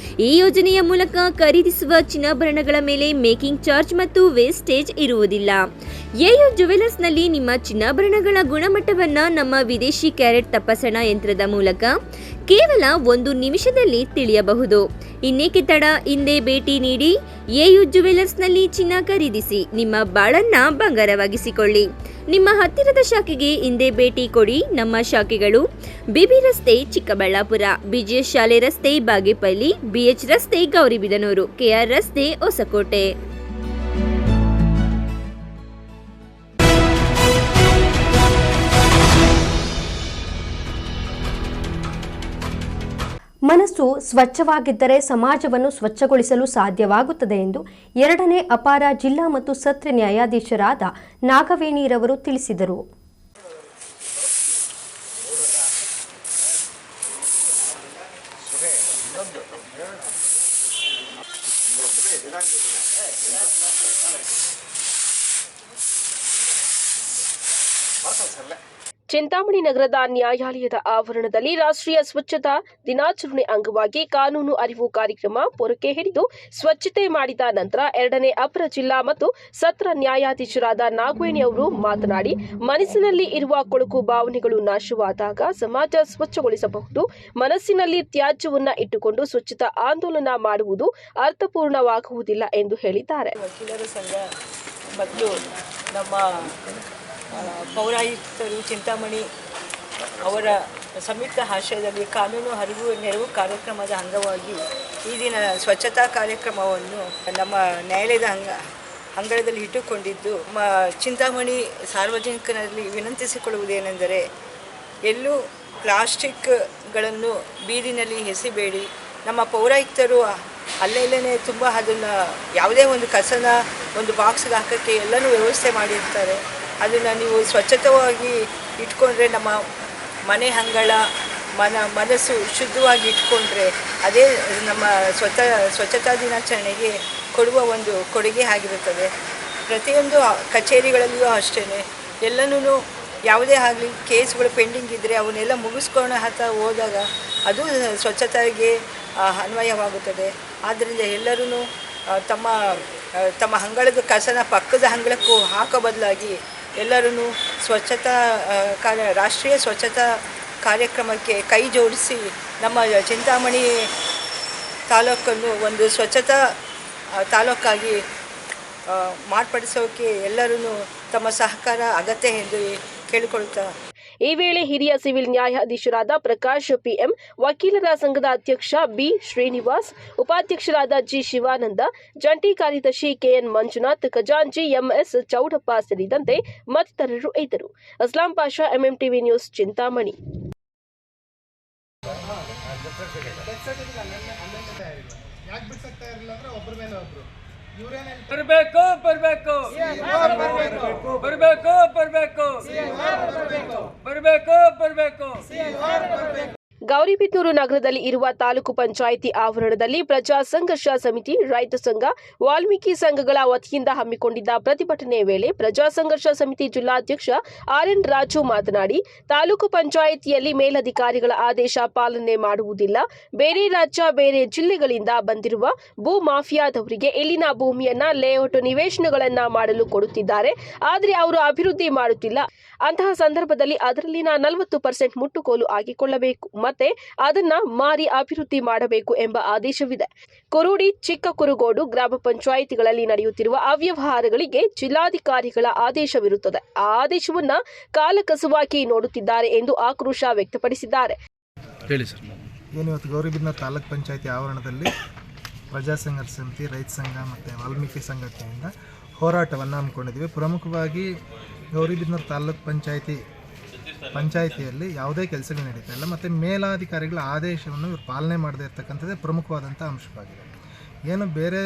ಈ ಯೋಜನೆಯ ಮೂಲಕ ಖರೀದಿಸುವ ಚಿನ್ನಾಭರಣಗಳ ಮೇಲೆ ಮೇಕಿಂಗ್ ಚಾರ್ಜ್ ಮತ್ತು ವೇಸ್ಟೇಜ್ ಇರುವುದಿಲ್ಲ. ಎಯು ಜುವೆಲರ್ಸ್ನಲ್ಲಿ ನಿಮ್ಮ ಚಿನ್ನಾಭರಣಗಳ ಗುಣಮಟ್ಟವನ್ನ ನಮ್ಮ ವಿದೇಶಿ ಕ್ಯಾರೆಟ್ ತಪಾಸಣಾ ಯಂತ್ರದ ಮೂಲಕ ಕೇವಲ 1 ನಿಮಿಷದಲ್ಲಿ ತಿಳಿಯಬಹುದು. ಇನ್ನೇಕೆ ತಡ, ಹಿಂದೆ ಭೇಟಿ ನೀಡಿ ಎಯು ಜುವೆಲರ್ಸ್ನಲ್ಲಿ ಚಿನ್ನ ಖರೀದಿಸಿ ನಿಮ್ಮ ಬಾಳನ್ನ ಬಂಗಾರವಾಗಿಸಿಕೊಳ್ಳಿ. ನಿಮ್ಮ ಹತ್ತಿರದ ಶಾಖೆಗೆ ಹಿಂದೆ ಭೇಟಿ ಕೊಡಿ. ನಮ್ಮ ಶಾಖೆಗಳು ಬಿಬಿ ರಸ್ತೆ ಚಿಕ್ಕಬಳ್ಳಾಪುರ, BGS ಶಾಲೆ ರಸ್ತೆ ಬಾಗೇಪಲ್ಲಿ, BH ರಸ್ತೆ ಗೌರಿಬಿದನೂರು, KR ರಸ್ತೆ ಹೊಸಕೋಟೆ. ಮನಸ್ಸು ಸ್ವಚ್ಛವಾಗಿದ್ದರೆ ಸಮಾಜವನ್ನು ಸ್ವಚ್ಛಗೊಳಿಸಲು ಸಾಧ್ಯವಾಗುತ್ತದೆ ಎಂದು 2ನೇ ಅಪಾರ ಜಿಲ್ಲಾ ಮತ್ತು ಸತ್ರ ನ್ಯಾಯಾಧೀಶರಾದ ನಾಗವೇಣಿರವರು ತಿಳಿಸಿದರು. ಚಿಂತಾಮಣಿ ನಗರದ ನ್ಯಾಯಾಲಯದ ಆವರಣದಲ್ಲಿ ರಾಷ್ಟ್ರೀಯ ಸ್ವಚ್ಛತಾ ದಿನಾಚರಣೆ ಅಂಗವಾಗಿ ಕಾನೂನು ಅರಿವು ಕಾರ್ಯಕ್ರಮ ಪೊರಕೆ ಹಿಡಿದು ಸ್ವಚ್ಛತೆ ಮಾಡಿದ ನಂತರ 2ನೇ ಅಪರ ಜಿಲ್ಲಾ ಮತ್ತು ಸತ್ರ ನ್ಯಾಯಾಧೀಶರಾದ ನಾಗವೇಣಿ ಅವರು ಮಾತನಾಡಿ, ಮನಸ್ಸಿನಲ್ಲಿ ಇರುವ ಕೊಳಕು ಭಾವನೆಗಳು ನಾಶವಾದಾಗ ಸಮಾಜ ಸ್ವಚ್ಛಗೊಳಿಸಬಹುದು. ಮನಸ್ಸಿನಲ್ಲಿ ತ್ಯಾಜ್ಯವನ್ನ ಇಟ್ಟುಕೊಂಡು ಸ್ವಚ್ಛತಾ ಆಂದೋಲನ ಮಾಡುವುದು ಅರ್ಥಪೂರ್ಣವಾಗುವುದಿಲ್ಲ ಎಂದು ಹೇಳಿದ್ದಾರೆ. ವಕೀಲರ ಸಂಘ ಮತ್ತು ನಮ್ಮ ಪೌರಾಯುಕ್ತರು ಚಿಂತಾಮಣಿ ಅವರ ಸಂಯುಕ್ತ ಆಶ್ರಯದಲ್ಲಿ ಕಾನೂನು ಅರಿವು ನೆರವು ಕಾರ್ಯಕ್ರಮದ ಅಂಗವಾಗಿ ಈ ದಿನ ಸ್ವಚ್ಛತಾ ಕಾರ್ಯಕ್ರಮವನ್ನು ನಮ್ಮ ನ್ಯಾಯಾಲಯದ ಅಂಗಳದಲ್ಲಿ ಇಟ್ಟುಕೊಂಡಿದ್ದು, ಚಿಂತಾಮಣಿ ಸಾರ್ವಜನಿಕರಲ್ಲಿ ವಿನಂತಿಸಿಕೊಳ್ಳುವುದೇನೆಂದರೆ, ಎಲ್ಲೂ ಪ್ಲಾಸ್ಟಿಕ್ಗಳನ್ನು ಬೀದಿನಲ್ಲಿ ಎಸಿಬೇಡಿ. ನಮ್ಮ ಪೌರಾಯುಕ್ತರು ಅಲ್ಲೆಲ್ಲೇ ತುಂಬ ಅದನ್ನು ಯಾವುದೇ ಒಂದು ಕಸನ ಒಂದು ಬಾಕ್ಸ್ಗೆ ಹಾಕೋಕ್ಕೆ ಎಲ್ಲನೂ ವ್ಯವಸ್ಥೆ ಮಾಡಿರ್ತಾರೆ. ಅದನ್ನು ನೀವು ಸ್ವಚ್ಛತವಾಗಿ ಇಟ್ಕೊಂಡ್ರೆ, ನಮ್ಮ ಮನೆ ಅಂಗಳ ಮನಸ್ಸು ಶುದ್ಧವಾಗಿ ಇಟ್ಕೊಂಡ್ರೆ ಅದೇ ನಮ್ಮ ಸ್ವಚ್ಛತಾ ದಿನಾಚರಣೆಗೆ ಕೊಡುವ ಒಂದು ಕೊಡುಗೆ ಆಗಿರುತ್ತದೆ. ಪ್ರತಿಯೊಂದು ಕಚೇರಿಗಳಲ್ಲಿಯೂ ಅಷ್ಟೇ ಎಲ್ಲನೂ ಯಾವುದೇ ಆಗಲಿ ಕೇಸ್ಗಳು ಪೆಂಡಿಂಗ್ ಇದ್ದರೆ ಅವನ್ನೆಲ್ಲ ಮುಗಿಸ್ಕೊಂಡು ಹೋದಾಗ ಅದು ಸ್ವಚ್ಛತೆಗೆ ಅನ್ವಯವಾಗುತ್ತದೆ. ಆದ್ದರಿಂದ ಎಲ್ಲರೂ ತಮ್ಮ ಅಂಗಳದ ಕಸನ ಪಕ್ಕದ ಅಂಗಳಕ್ಕೂ ಹಾಕೋ ಬದಲಾಗಿ ಎಲ್ಲರೂ ಸ್ವಚ್ಛತಾ ರಾಷ್ಟ್ರೀಯ ಸ್ವಚ್ಛತಾ ಕಾರ್ಯಕ್ರಮಕ್ಕೆ ಕೈ ಜೋಡಿಸಿ ನಮ್ಮ ಚಿಂತಾಮಣಿ ತಾಲೂಕನ್ನು ಒಂದು ಸ್ವಚ್ಛತಾ ತಾಲೂಕಾಗಿ ಮಾರ್ಪಡಿಸೋಕೆ ಎಲ್ಲರೂ ತಮ್ಮ ಸಹಕಾರ ಅಗತ್ಯ ಎಂದು ಕೇಳಿಕೊಳ್ಳುತ್ತಾ, ಈ ವೇಳೆ ಹಿರಿಯ ಸಿವಿಲ್ ನ್ಯಾಯಾಧೀಶರಾದ ಪ್ರಕಾಶ್ PM, ವಕೀಲರ ಸಂಘದ ಅಧ್ಯಕ್ಷ B ಶ್ರೀನಿವಾಸ್, ಉಪಾಧ್ಯಕ್ಷರಾದ G ಶಿವಾನಂದ, ಜಂಟಿ ಕಾರ್ಯದರ್ಶಿ KN ಮಂಜುನಾಥ್, ಖಜಾಂಚಿ MS ಚೌಡಪ್ಪ ಸೇರಿದಂತೆ ಮತ್ತಿತರರು ಇದ್ದರು. Aslam Pasha, MMTV news, Chintamani. ಗೌರಿಬಿದನೂರು ನಗರದಲ್ಲಿ ಇರುವ ತಾಲೂಕು ಪಂಚಾಯಿತಿ ಆವರಣದಲ್ಲಿ ಪ್ರಜಾ ಸಂಘರ್ಷ ಸಮಿತಿ, ರೈತ ಸಂಘ, ವಾಲ್ಮೀಕಿ ಸಂಘಗಳ ವತಿಯಿಂದ ಹಮ್ಮಿಕೊಂಡಿದ್ದ ಪ್ರತಿಭಟನೆ ವೇಳೆ ಪ್ರಜಾ ಸಂಘರ್ಷ ಸಮಿತಿ ಜಿಲ್ಲಾಧ್ಯಕ್ಷ RN ರಾಜು ಮಾತನಾಡಿ, ತಾಲೂಕು ಪಂಚಾಯಿತಿಯಲ್ಲಿ ಮೇಲಧಿಕಾರಿಗಳ ಆದೇಶ ಪಾಲನೆ ಮಾಡುವುದಿಲ್ಲ. ಬೇರೆ ರಾಜ್ಯ, ಬೇರೆ ಜಿಲ್ಲೆಗಳಿಂದ ಬಂದಿರುವ ಭೂ ಮಾಫಿಯಾದವರಿಗೆ ಇಲ್ಲಿನ ಭೂಮಿಯನ್ನ ಲೇಔಟ್ ನಿವೇಶನಗಳನ್ನ ಮಾಡಲು ಕೊಡುತ್ತಿದ್ದಾರೆ. ಆದರೆ ಅವರು ಅಭಿವೃದ್ಧಿ ಮಾಡುತ್ತಿಲ್ಲ. ಅಂತಹ ಸಂದರ್ಭದಲ್ಲಿ ಅದರಲ್ಲಿನ 40% ಮುಟ್ಟುಗೋಲು ಆಗಿಕೊಳ್ಳಬೇಕು ಮತ್ತೆ ಅದನ್ನ ಮಾರಿ ಅಭಿವೃದ್ಧಿ ಮಾಡಬೇಕು ಎಂಬ ಆದೇಶವಿದೆ. ಕುರುಡಿ, ಚಿಕ್ಕ ಕುರುಗೋಡು ಗ್ರಾಮ ಪಂಚಾಯಿತಿಗಳಲ್ಲಿ ನಡೆಯುತ್ತಿರುವ ಅವ್ಯವಹಾರಗಳಿಗೆ ಜಿಲ್ಲಾಧಿಕಾರಿಗಳ ಆದೇಶವಿರುತ್ತದೆ. ಆ ಆದೇಶವನ್ನ ಕಾಲಕಸವಾಗಿ ನೋಡುತ್ತಿದ್ದಾರೆ ಎಂದು ಆಕ್ರೋಶ ವ್ಯಕ್ತಪಡಿಸಿದ್ದಾರೆ. ಇವತ್ತು ಗೌರಿಬಿದನೂರು ತಾಲೂಕ್ ಪಂಚಾಯಿತಿ ಆವರಣದಲ್ಲಿ ಪ್ರಜಾ ಸಂಘರ್ಷ ಸಮಿತಿ, ರೈತ ಸಂಘ ಮತ್ತು ವಾಲ್ಮೀಕಿ ಸಂಘಟನೆಯಿಂದ ಹೋರಾಟವನ್ನು ಹಮ್ಮಿಕೊಂಡಿದ್ದೀವಿ. ಪ್ರಮುಖವಾಗಿ ಗೌರಿಬಿದನೂರು ತಾಲೂಕ್ ಪಂಚಾಯಿತಿಯಲ್ಲಿ ಯಾವುದೇ ಕೆಲಸಗಳು ನಡೀತಾ ಇಲ್ಲ ಮತ್ತು ಮೇಲಾಧಿಕಾರಿಗಳ ಆದೇಶವನ್ನು ಇವರು ಪಾಲನೆ ಮಾಡದೇ ಇರತಕ್ಕಂಥದ್ದೇ ಪ್ರಮುಖವಾದಂಥ ಅಂಶವಾಗಿದೆ. ಏನು ಬೇರೆ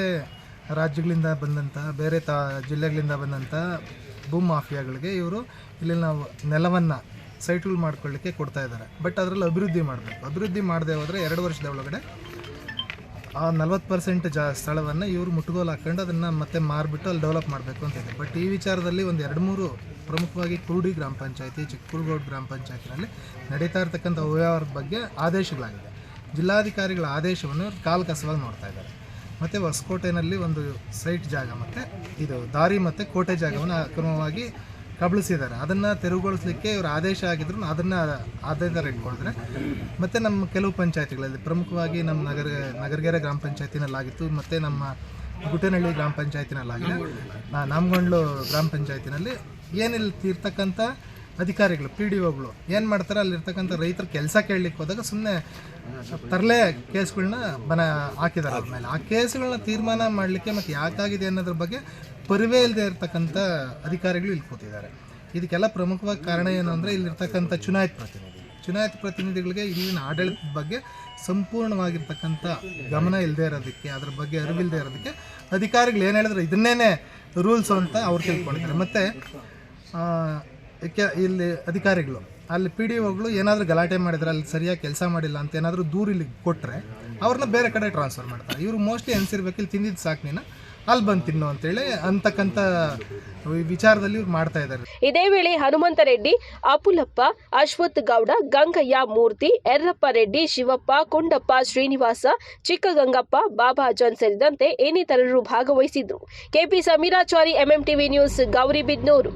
ರಾಜ್ಯಗಳಿಂದ ಬಂದಂಥ ಬೇರೆ ಜಿಲ್ಲೆಗಳಿಂದ ಬಂದಂಥ ಭೂ ಮಾಫಿಯಾಗಳಿಗೆ ಇವರು ಇಲ್ಲಿ ನಾವು ನೆಲವನ್ನು ಸೈಟ್ಗಳು ಮಾಡ್ಕೊಳ್ಳಿಕ್ಕೆ ಕೊಡ್ತಾ ಇದ್ದಾರೆ. ಬಟ್ ಅದರಲ್ಲಿ ಅಭಿವೃದ್ಧಿ ಮಾಡಬೇಕು. ಅಭಿವೃದ್ಧಿ ಮಾಡದೆ ಹೋದರೆ 2 ವರ್ಷದ ಒಳಗಡೆ ಆ 40% ಸ್ಥಳವನ್ನು ಇವರು ಮುಟ್ಟುಗೋಲು ಹಾಕ್ಕೊಂಡು ಅದನ್ನು ಮತ್ತೆ ಮಾರಿಬಿಟ್ಟು ಅಲ್ಲಿ ಡೆವಲಪ್ ಮಾಡಬೇಕು ಅಂತಿದೆ. ಬಟ್ ಈ ವಿಚಾರದಲ್ಲಿ ಒಂದು 2-3 ಪ್ರಮುಖವಾಗಿ ಕುರುಡಿ ಗ್ರಾಮ ಪಂಚಾಯತಿ, ಚಿಕ್ಕುರುಗೋಡು ಗ್ರಾಮ ಪಂಚಾಯತಿನಲ್ಲಿ ನಡೀತಾ ಇರ್ತಕ್ಕಂಥ ಅವ್ಯವಹಾರದ ಬಗ್ಗೆ ಆದೇಶಗಳಾಗಿದೆ. ಜಿಲ್ಲಾಧಿಕಾರಿಗಳ ಆದೇಶವನ್ನು ಕಾಲಕಸವಾಗಿ ನೋಡ್ತಾ ಇದ್ದಾರೆ. ಮತ್ತು ಹೊಸಕೋಟೆಯಲ್ಲಿ ಒಂದು ಸೈಟ್ ಜಾಗ ಮತ್ತು ಇದು ದಾರಿ ಮತ್ತು ಕೋಟೆ ಜಾಗವನ್ನು ಅಕ್ರಮವಾಗಿ ಕಬಳಿಸಿದ್ದಾರೆ. ಅದನ್ನು ತೆರವುಗೊಳಿಸಲಿಕ್ಕೆ ಇವರು ಆದೇಶ ಆಗಿದ್ರು ಅದನ್ನು ಅದೇ ಥರ ಇಟ್ಕೊಂಡಿದ್ರೆ. ಮತ್ತು ನಮ್ಮ ಕೆಲವು ಪಂಚಾಯತಿಗಳಲ್ಲಿ ಪ್ರಮುಖವಾಗಿ ನಮ್ಮ ನಗರಗೆರೆ ಗ್ರಾಮ ಪಂಚಾಯತಿನಲ್ಲಾಗಿತ್ತು ಮತ್ತು ನಮ್ಮ ಗುಟ್ಟೇನಹಳ್ಳಿ ಗ್ರಾಮ ಪಂಚಾಯತಿನಲ್ಲಾಗಿದೆ, ನಾಮಗೊಂಡ್ಲು ಗ್ರಾಮ ಪಂಚಾಯತಿನಲ್ಲಿ ಏನಿಲ್ಲ ಇರ್ತಕ್ಕಂಥ ಅಧಿಕಾರಿಗಳು PDOಗಳು ಏನು ಮಾಡ್ತಾರೆ, ಅಲ್ಲಿರ್ತಕ್ಕಂಥ ರೈತರು ಕೆಲಸ ಕೇಳಲಿಕ್ಕೆ ಹೋದಾಗ ಸುಮ್ಮನೆ ತರಲೆ ಕೇಸ್ಗಳನ್ನ ಹಾಕಿದ್ದಾರೆ. ಆದಮೇಲೆ ಆ ಕೇಸ್ಗಳನ್ನ ತೀರ್ಮಾನ ಮಾಡಲಿಕ್ಕೆ ಮತ್ತು ಯಾಕಾಗಿದೆ ಅನ್ನೋದ್ರ ಬಗ್ಗೆ ಪರಿವೇ ಇಲ್ಲದೆ ಇರ್ತಕ್ಕಂಥ ಅಧಿಕಾರಿಗಳು ಇಲ್ಲಿ ಕೂತಿದ್ದಾರೆ. ಇದಕ್ಕೆಲ್ಲ ಪ್ರಮುಖವಾಗಿ ಕಾರಣ ಏನು ಅಂದರೆ ಇಲ್ಲಿರ್ತಕ್ಕಂಥ ಚುನಾಯಿತ ಪ್ರತಿನಿಧಿಗಳಿಗೆ ಇಲ್ಲಿನ ಆಡಳಿತದ ಬಗ್ಗೆ ಸಂಪೂರ್ಣವಾಗಿರ್ತಕ್ಕಂಥ ಗಮನ ಇಲ್ಲದೆ ಇರೋದಕ್ಕೆ, ಅದ್ರ ಬಗ್ಗೆ ಅರಿವಿಲ್ಲದೆ ಇರೋದಕ್ಕೆ ಅಧಿಕಾರಿಗಳು ಏನು ಹೇಳಿದ್ರು ಇದನ್ನೇ ರೂಲ್ಸು ಅಂತ ಅವ್ರು ತಿಳ್ಕೊಂಡಿದ್ದಾರೆ. ಮತ್ತು ಇಲ್ಲಿ ಅಧಿಕಾರಿಗಳು ಅಲ್ಲಿ PDOಗಳು ಏನಾದರೂ ಗಲಾಟೆ ಮಾಡಿದ್ರೆ, ಅಲ್ಲಿ ಸರಿಯಾಗಿ ಕೆಲಸ ಮಾಡಿಲ್ಲ ಅಂತ ಏನಾದರೂ ದೂರು ಇಲ್ಲಿ ಕೊಟ್ಟರೆ ಅವ್ರನ್ನ ಬೇರೆ ಕಡೆ ಟ್ರಾನ್ಸ್ಫರ್ ಮಾಡ್ತಾರೆ. ಇವರು ಮೋಸ್ಟ್ಲಿ ಅನಿಸಿರ್ಬೇಕು ಇಲ್ಲಿ ತಿಂದಿದ್ದು ಸಾಕು ನೀನು ಅಲ್ಲಿ ಬಂದು ತಿನ್ನು ಅಂತೇಳಿ ಅಂತಕ್ಕಂಥ ವಿಚಾರದಲ್ಲಿ ಇವ್ರು ಮಾಡ್ತಾ ಇದ್ದಾರೆ. ಇದೇ ವೇಳೆ ಹನುಮಂತ ರೆಡ್ಡಿ, ಅಪುಲಪ್ಪ, ಅಶ್ವಥ್ ಗೌಡ, ಗಂಗಯ್ಯ ಮೂರ್ತಿ, ಯರ್ರಪ್ಪ ರೆಡ್ಡಿ, ಶಿವಪ್ಪ, ಕೊಂಡಪ್ಪ, ಶ್ರೀನಿವಾಸ, ಚಿಕ್ಕಗಂಗಪ್ಪ, ಬಾಬಾಜಾನ್ ಸೇರಿದಂತೆ ಇನ್ನಿತರರು ಭಾಗವಹಿಸಿದ್ರು. KP Sameerachari, MMTV news, Gauribidanur.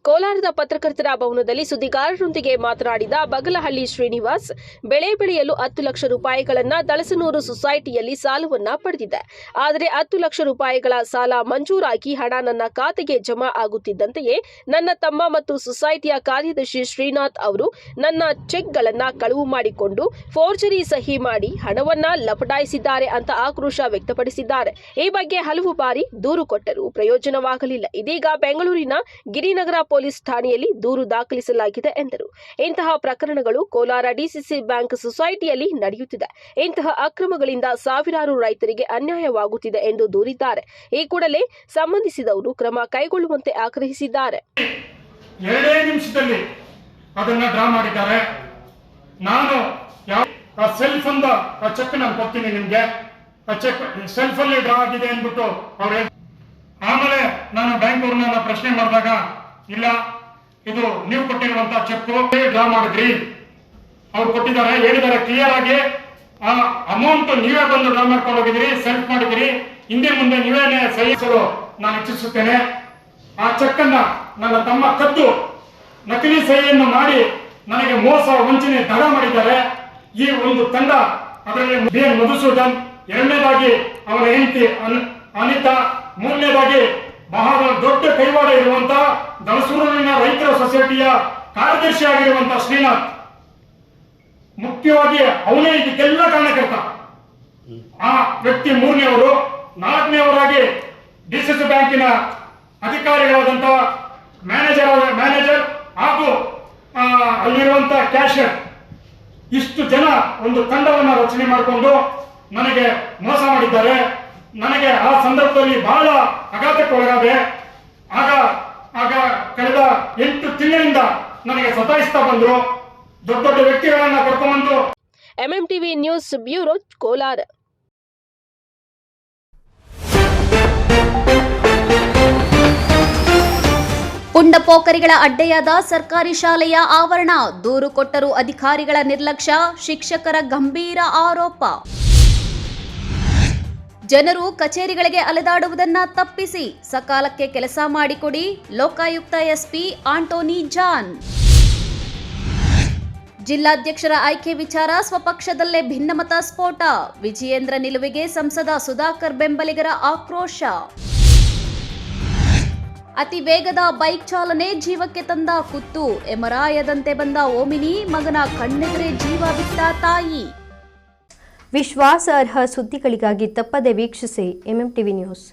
ಕೋಲಾರದ ಪತ್ರಕರ್ತರ ಭವನದಲ್ಲಿ ಸುದ್ದಿಗಾರರೊಂದಿಗೆ ಮಾತನಾಡಿದ ಬಗಲಹಳ್ಳಿ ಶ್ರೀನಿವಾಸ್, ಬೆಳೆ ಬೆಳೆಯಲು 10 ಲಕ್ಷ ರೂಪಾಯಿಗಳನ್ನು ದಳಸನೂರು ಸೊಸೈಟಿಯಲ್ಲಿ ಸಾಲವನ್ನ ಪಡೆದಿದೆ. ಆದರೆ 10 ಲಕ್ಷ ರೂಪಾಯಿಗಳ ಸಾಲ ಮಂಜೂರಾಗಿ ಹಣ ನನ್ನ ಖಾತೆಗೆ ಜಮಾ ಆಗುತ್ತಿದ್ದಂತೆಯೇ ನನ್ನ ತಮ್ಮ ಮತ್ತು ಸೊಸೈಟಿಯ ಕಾರ್ಯದರ್ಶಿ ಶ್ರೀನಾಥ್ ಅವರು ನನ್ನ ಚೆಕ್ಗಳನ್ನು ಕಳುವು ಮಾಡಿಕೊಂಡು ಫೋರ್ಜರಿ ಸಹಿ ಮಾಡಿ ಹಣವನ್ನ ಲಪಟಾಯಿಸಿದ್ದಾರೆ ಅಂತ ಆಕ್ರೋಶ ವ್ಯಕ್ತಪಡಿಸಿದ್ದಾರೆ. ಈ ಬಗ್ಗೆ ಹಲವು ಬಾರಿ ದೂರು ಕೊಟ್ಟರೂ ಪ್ರಯೋಜನವಾಗಲಿಲ್ಲ. ಇದೀಗ ಬೆಂಗಳೂರಿನ ಗಿರಿನಗರ ಪೊಲೀಸ್ ಠಾಣೆಯಲ್ಲಿ ದೂರು ದಾಖಲಿಸಲಾಗಿದೆ ಎಂದರು. ಇಂತಹ ಪ್ರಕರಣಗಳು ಕೋಲಾರ DCC ಬ್ಯಾಂಕ್ ಸೊಸೈಟಿಯಲ್ಲಿ ನಡೆಯುತ್ತಿದೆ. ಇಂತಹ ಅಕ್ರಮಗಳಿಂದ ಸಾವಿರಾರು ರೈತರಿಗೆ ಅನ್ಯಾಯವಾಗುತ್ತಿದೆ ಎಂದು ದೂರಿದ್ದಾರೆ. ಈ ಕೂಡಲೇ ಸಂಬಂಧಿಸಿದವರು ಕ್ರಮ ಕೈಗೊಳ್ಳುವಂತೆ ಆಗ್ರಹಿಸಿದ್ದಾರೆ. 2 ನಿಮಿಷದಲ್ಲಿ ಅದನ್ನ ಡ್ರಾ ಮಾಡಿದ್ದಾರೆ. ನಾನು ಸೆಲ್ಫ್ ಅಂದ ಚೆಕ್ ನಾನು ಕೊಡ್ತೀನಿ ನಿಮ್ಗೆ, ಚೆಕ್ ಸೆಲ್ಫ್ ಅಲ್ಲಿ ಡ್ರಾ ಆಗಿದೆ ಅಂದ್ಬಿಟ್ಟು ಅವ್ರು. ಆಮೇಲೆ ನಾನು ಬ್ಯಾಂಕ್ ಅವ್ರನ್ನ ಪ್ರಶ್ನೆ ಮಾಡಿದಾಗ ಇಲ್ಲ, ಇದು ನೀವು ಕೊಟ್ಟಿರುವಂತಹ ಚೆಕ್ ಡ್ರಾ ಮಾಡಿದ್ರಿ, ಅವ್ರು ಕೊಟ್ಟಿದ್ದಾರೆ, ಹೇಳಿದ್ದಾರೆ ಕ್ಲಿಯರ್ ಆಗಿ ಆ ಅಮೌಂಟ್ ನೀವೇ ಬಂದು ಡ್ರಾ ಮಾಡ್ಕೊಂಡು ಹೋಗಿದ್ದೀರಿ, ಸೆಲ್ಫ್ ಮಾಡಿದಿರಿ, ಹಿಂದೆ ಮುಂದೆ ನೀವೇನೆ ಸಹಿಸಲು ನಾನು ಇಚ್ಛಿಸುತ್ತೇನೆ. ಆ ಚೆಕ್ ಅನ್ನ ನನ್ನ ತಮ್ಮ ಕದ್ದು ನಕಲಿ ಸಹಿಯನ್ನು ಮಾಡಿ ನನಗೆ ಮೋಸ ವಂಚನೆ ದಗ ಮಾಡಿದ್ದಾರೆ. ಈ ಒಂದು ತಂಡ, ಅದರಲ್ಲಿ BN ಮಧುಸೂದನ್, ಎರಡನೇದಾಗಿ ಅವರ ಹೆಂಡತಿ ಅನಿತಾ, ಮೂರನೇದಾಗಿ ಬಹಳ ದೊಡ್ಡ ಕೈವಾಡ ಇರುವಂತಹ ದಳಸೂರಿನ ರೈತರ ಸೊಸೈಟಿಯ ಕಾರ್ಯದರ್ಶಿ ಆಗಿರುವಂತಹ ಶ್ರೀನಾಥ್, ಮುಖ್ಯವಾಗಿ ಅವನೇ ಇದಕ್ಕೆಲ್ಲ ಕಾರಣಕರ್ತ. ಆ ವ್ಯಕ್ತಿ 3ನೇವರು. 4ನೇವರಾಗಿ DCC ಬ್ಯಾಂಕಿನ ಅಧಿಕಾರಿಗಳಾದಂತಹ ಮ್ಯಾನೇಜರ್ ಹಾಗೂ ಅಲ್ಲಿರುವಂತಹ ಕ್ಯಾಶಿಯರ್, ಇಷ್ಟು ಜನ ಒಂದು ತಂಡವನ್ನು ರಚನೆ ಮಾಡಿಕೊಂಡು ನನಗೆ ಮೋಸ ಮಾಡಿದ್ದಾರೆ. ನನಗೆ ಆ ಸಂದರ್ಭದಲ್ಲಿ ಬಹಳ ಆಘಾತಕ್ಕೆ ಒಳಗಾದೆ. ಆಗ ಕಳೆದ 8 ತಿಂಗಳಿಂದ ನನಗೆ ಸತಾಯಿಸ್ತಾ ಬಂದ್ರು. ದೊಡ್ಡ ದೊಡ್ಡ ವ್ಯಕ್ತಿಗಳನ್ನ ಕರ್ಕೊಂಡ್ಬಂದು. MMTV news bureau, Kolar. ಪುಂಡಪೋಖರಿಗಳ ಅಡ್ಡೆಯಾದ ಸರ್ಕಾರಿ ಶಾಲೆಯ ಆವರಣ, ದೂರು ಕೊಟ್ಟರೂ ಅಧಿಕಾರಿಗಳ ನಿರ್ಲಕ್ಷ್ಯ, ಶಿಕ್ಷಕರ ಗಂಭೀರ ಆರೋಪ. ಜನರು ಕಚೇರಿಗಳಿಗೆ ಅಲೆದಾಡುವುದನ್ನ ತಪ್ಪಿಸಿ ಸಕಾಲಕ್ಕೆ ಕೆಲಸ ಮಾಡಿಕೊಡಿ, ಲೋಕಾಯುಕ್ತ ಎಸ್ಪಿ ಆಂಟೋನಿ ಜಾನ್. ಜಿಲ್ಲಾಧ್ಯಕ್ಷರ ಆಯ್ಕೆ ವಿಚಾರ ಸ್ವಪಕ್ಷದಲ್ಲೇ ಭಿನ್ನಮತ ಸ್ಫೋಟ, ವಿಜಯೇಂದ್ರ ನಿಲುವಿಗೆ ಸಂಸದ ಸುಧಾಕರ್ ಬೆಂಬಲಿಗರ ಆಕ್ರೋಶ. ಅತಿ ವೇಗದ ಬೈಕ್ ಚಾಲನೆ ಜೀವಕ್ಕೆ ತಂದ ಕುತ್ತು, ಎಮರಾಯದಂತೆ ಬಂದ ಓಮಿನಿ, ಮಗನ ಕಣ್ಣೆದುರೇ ಜೀವ ಬಿಟ್ಟ ತಾಯಿ. ವಿಶ್ವಾಸಾರ್ಹ ಸುದ್ದಿಗಳಿಗಾಗಿ ತಪ್ಪದೆ ವೀಕ್ಷಿಸಿ ಎಂಎಂ ಟಿವಿ ನ್ಯೂಸ್.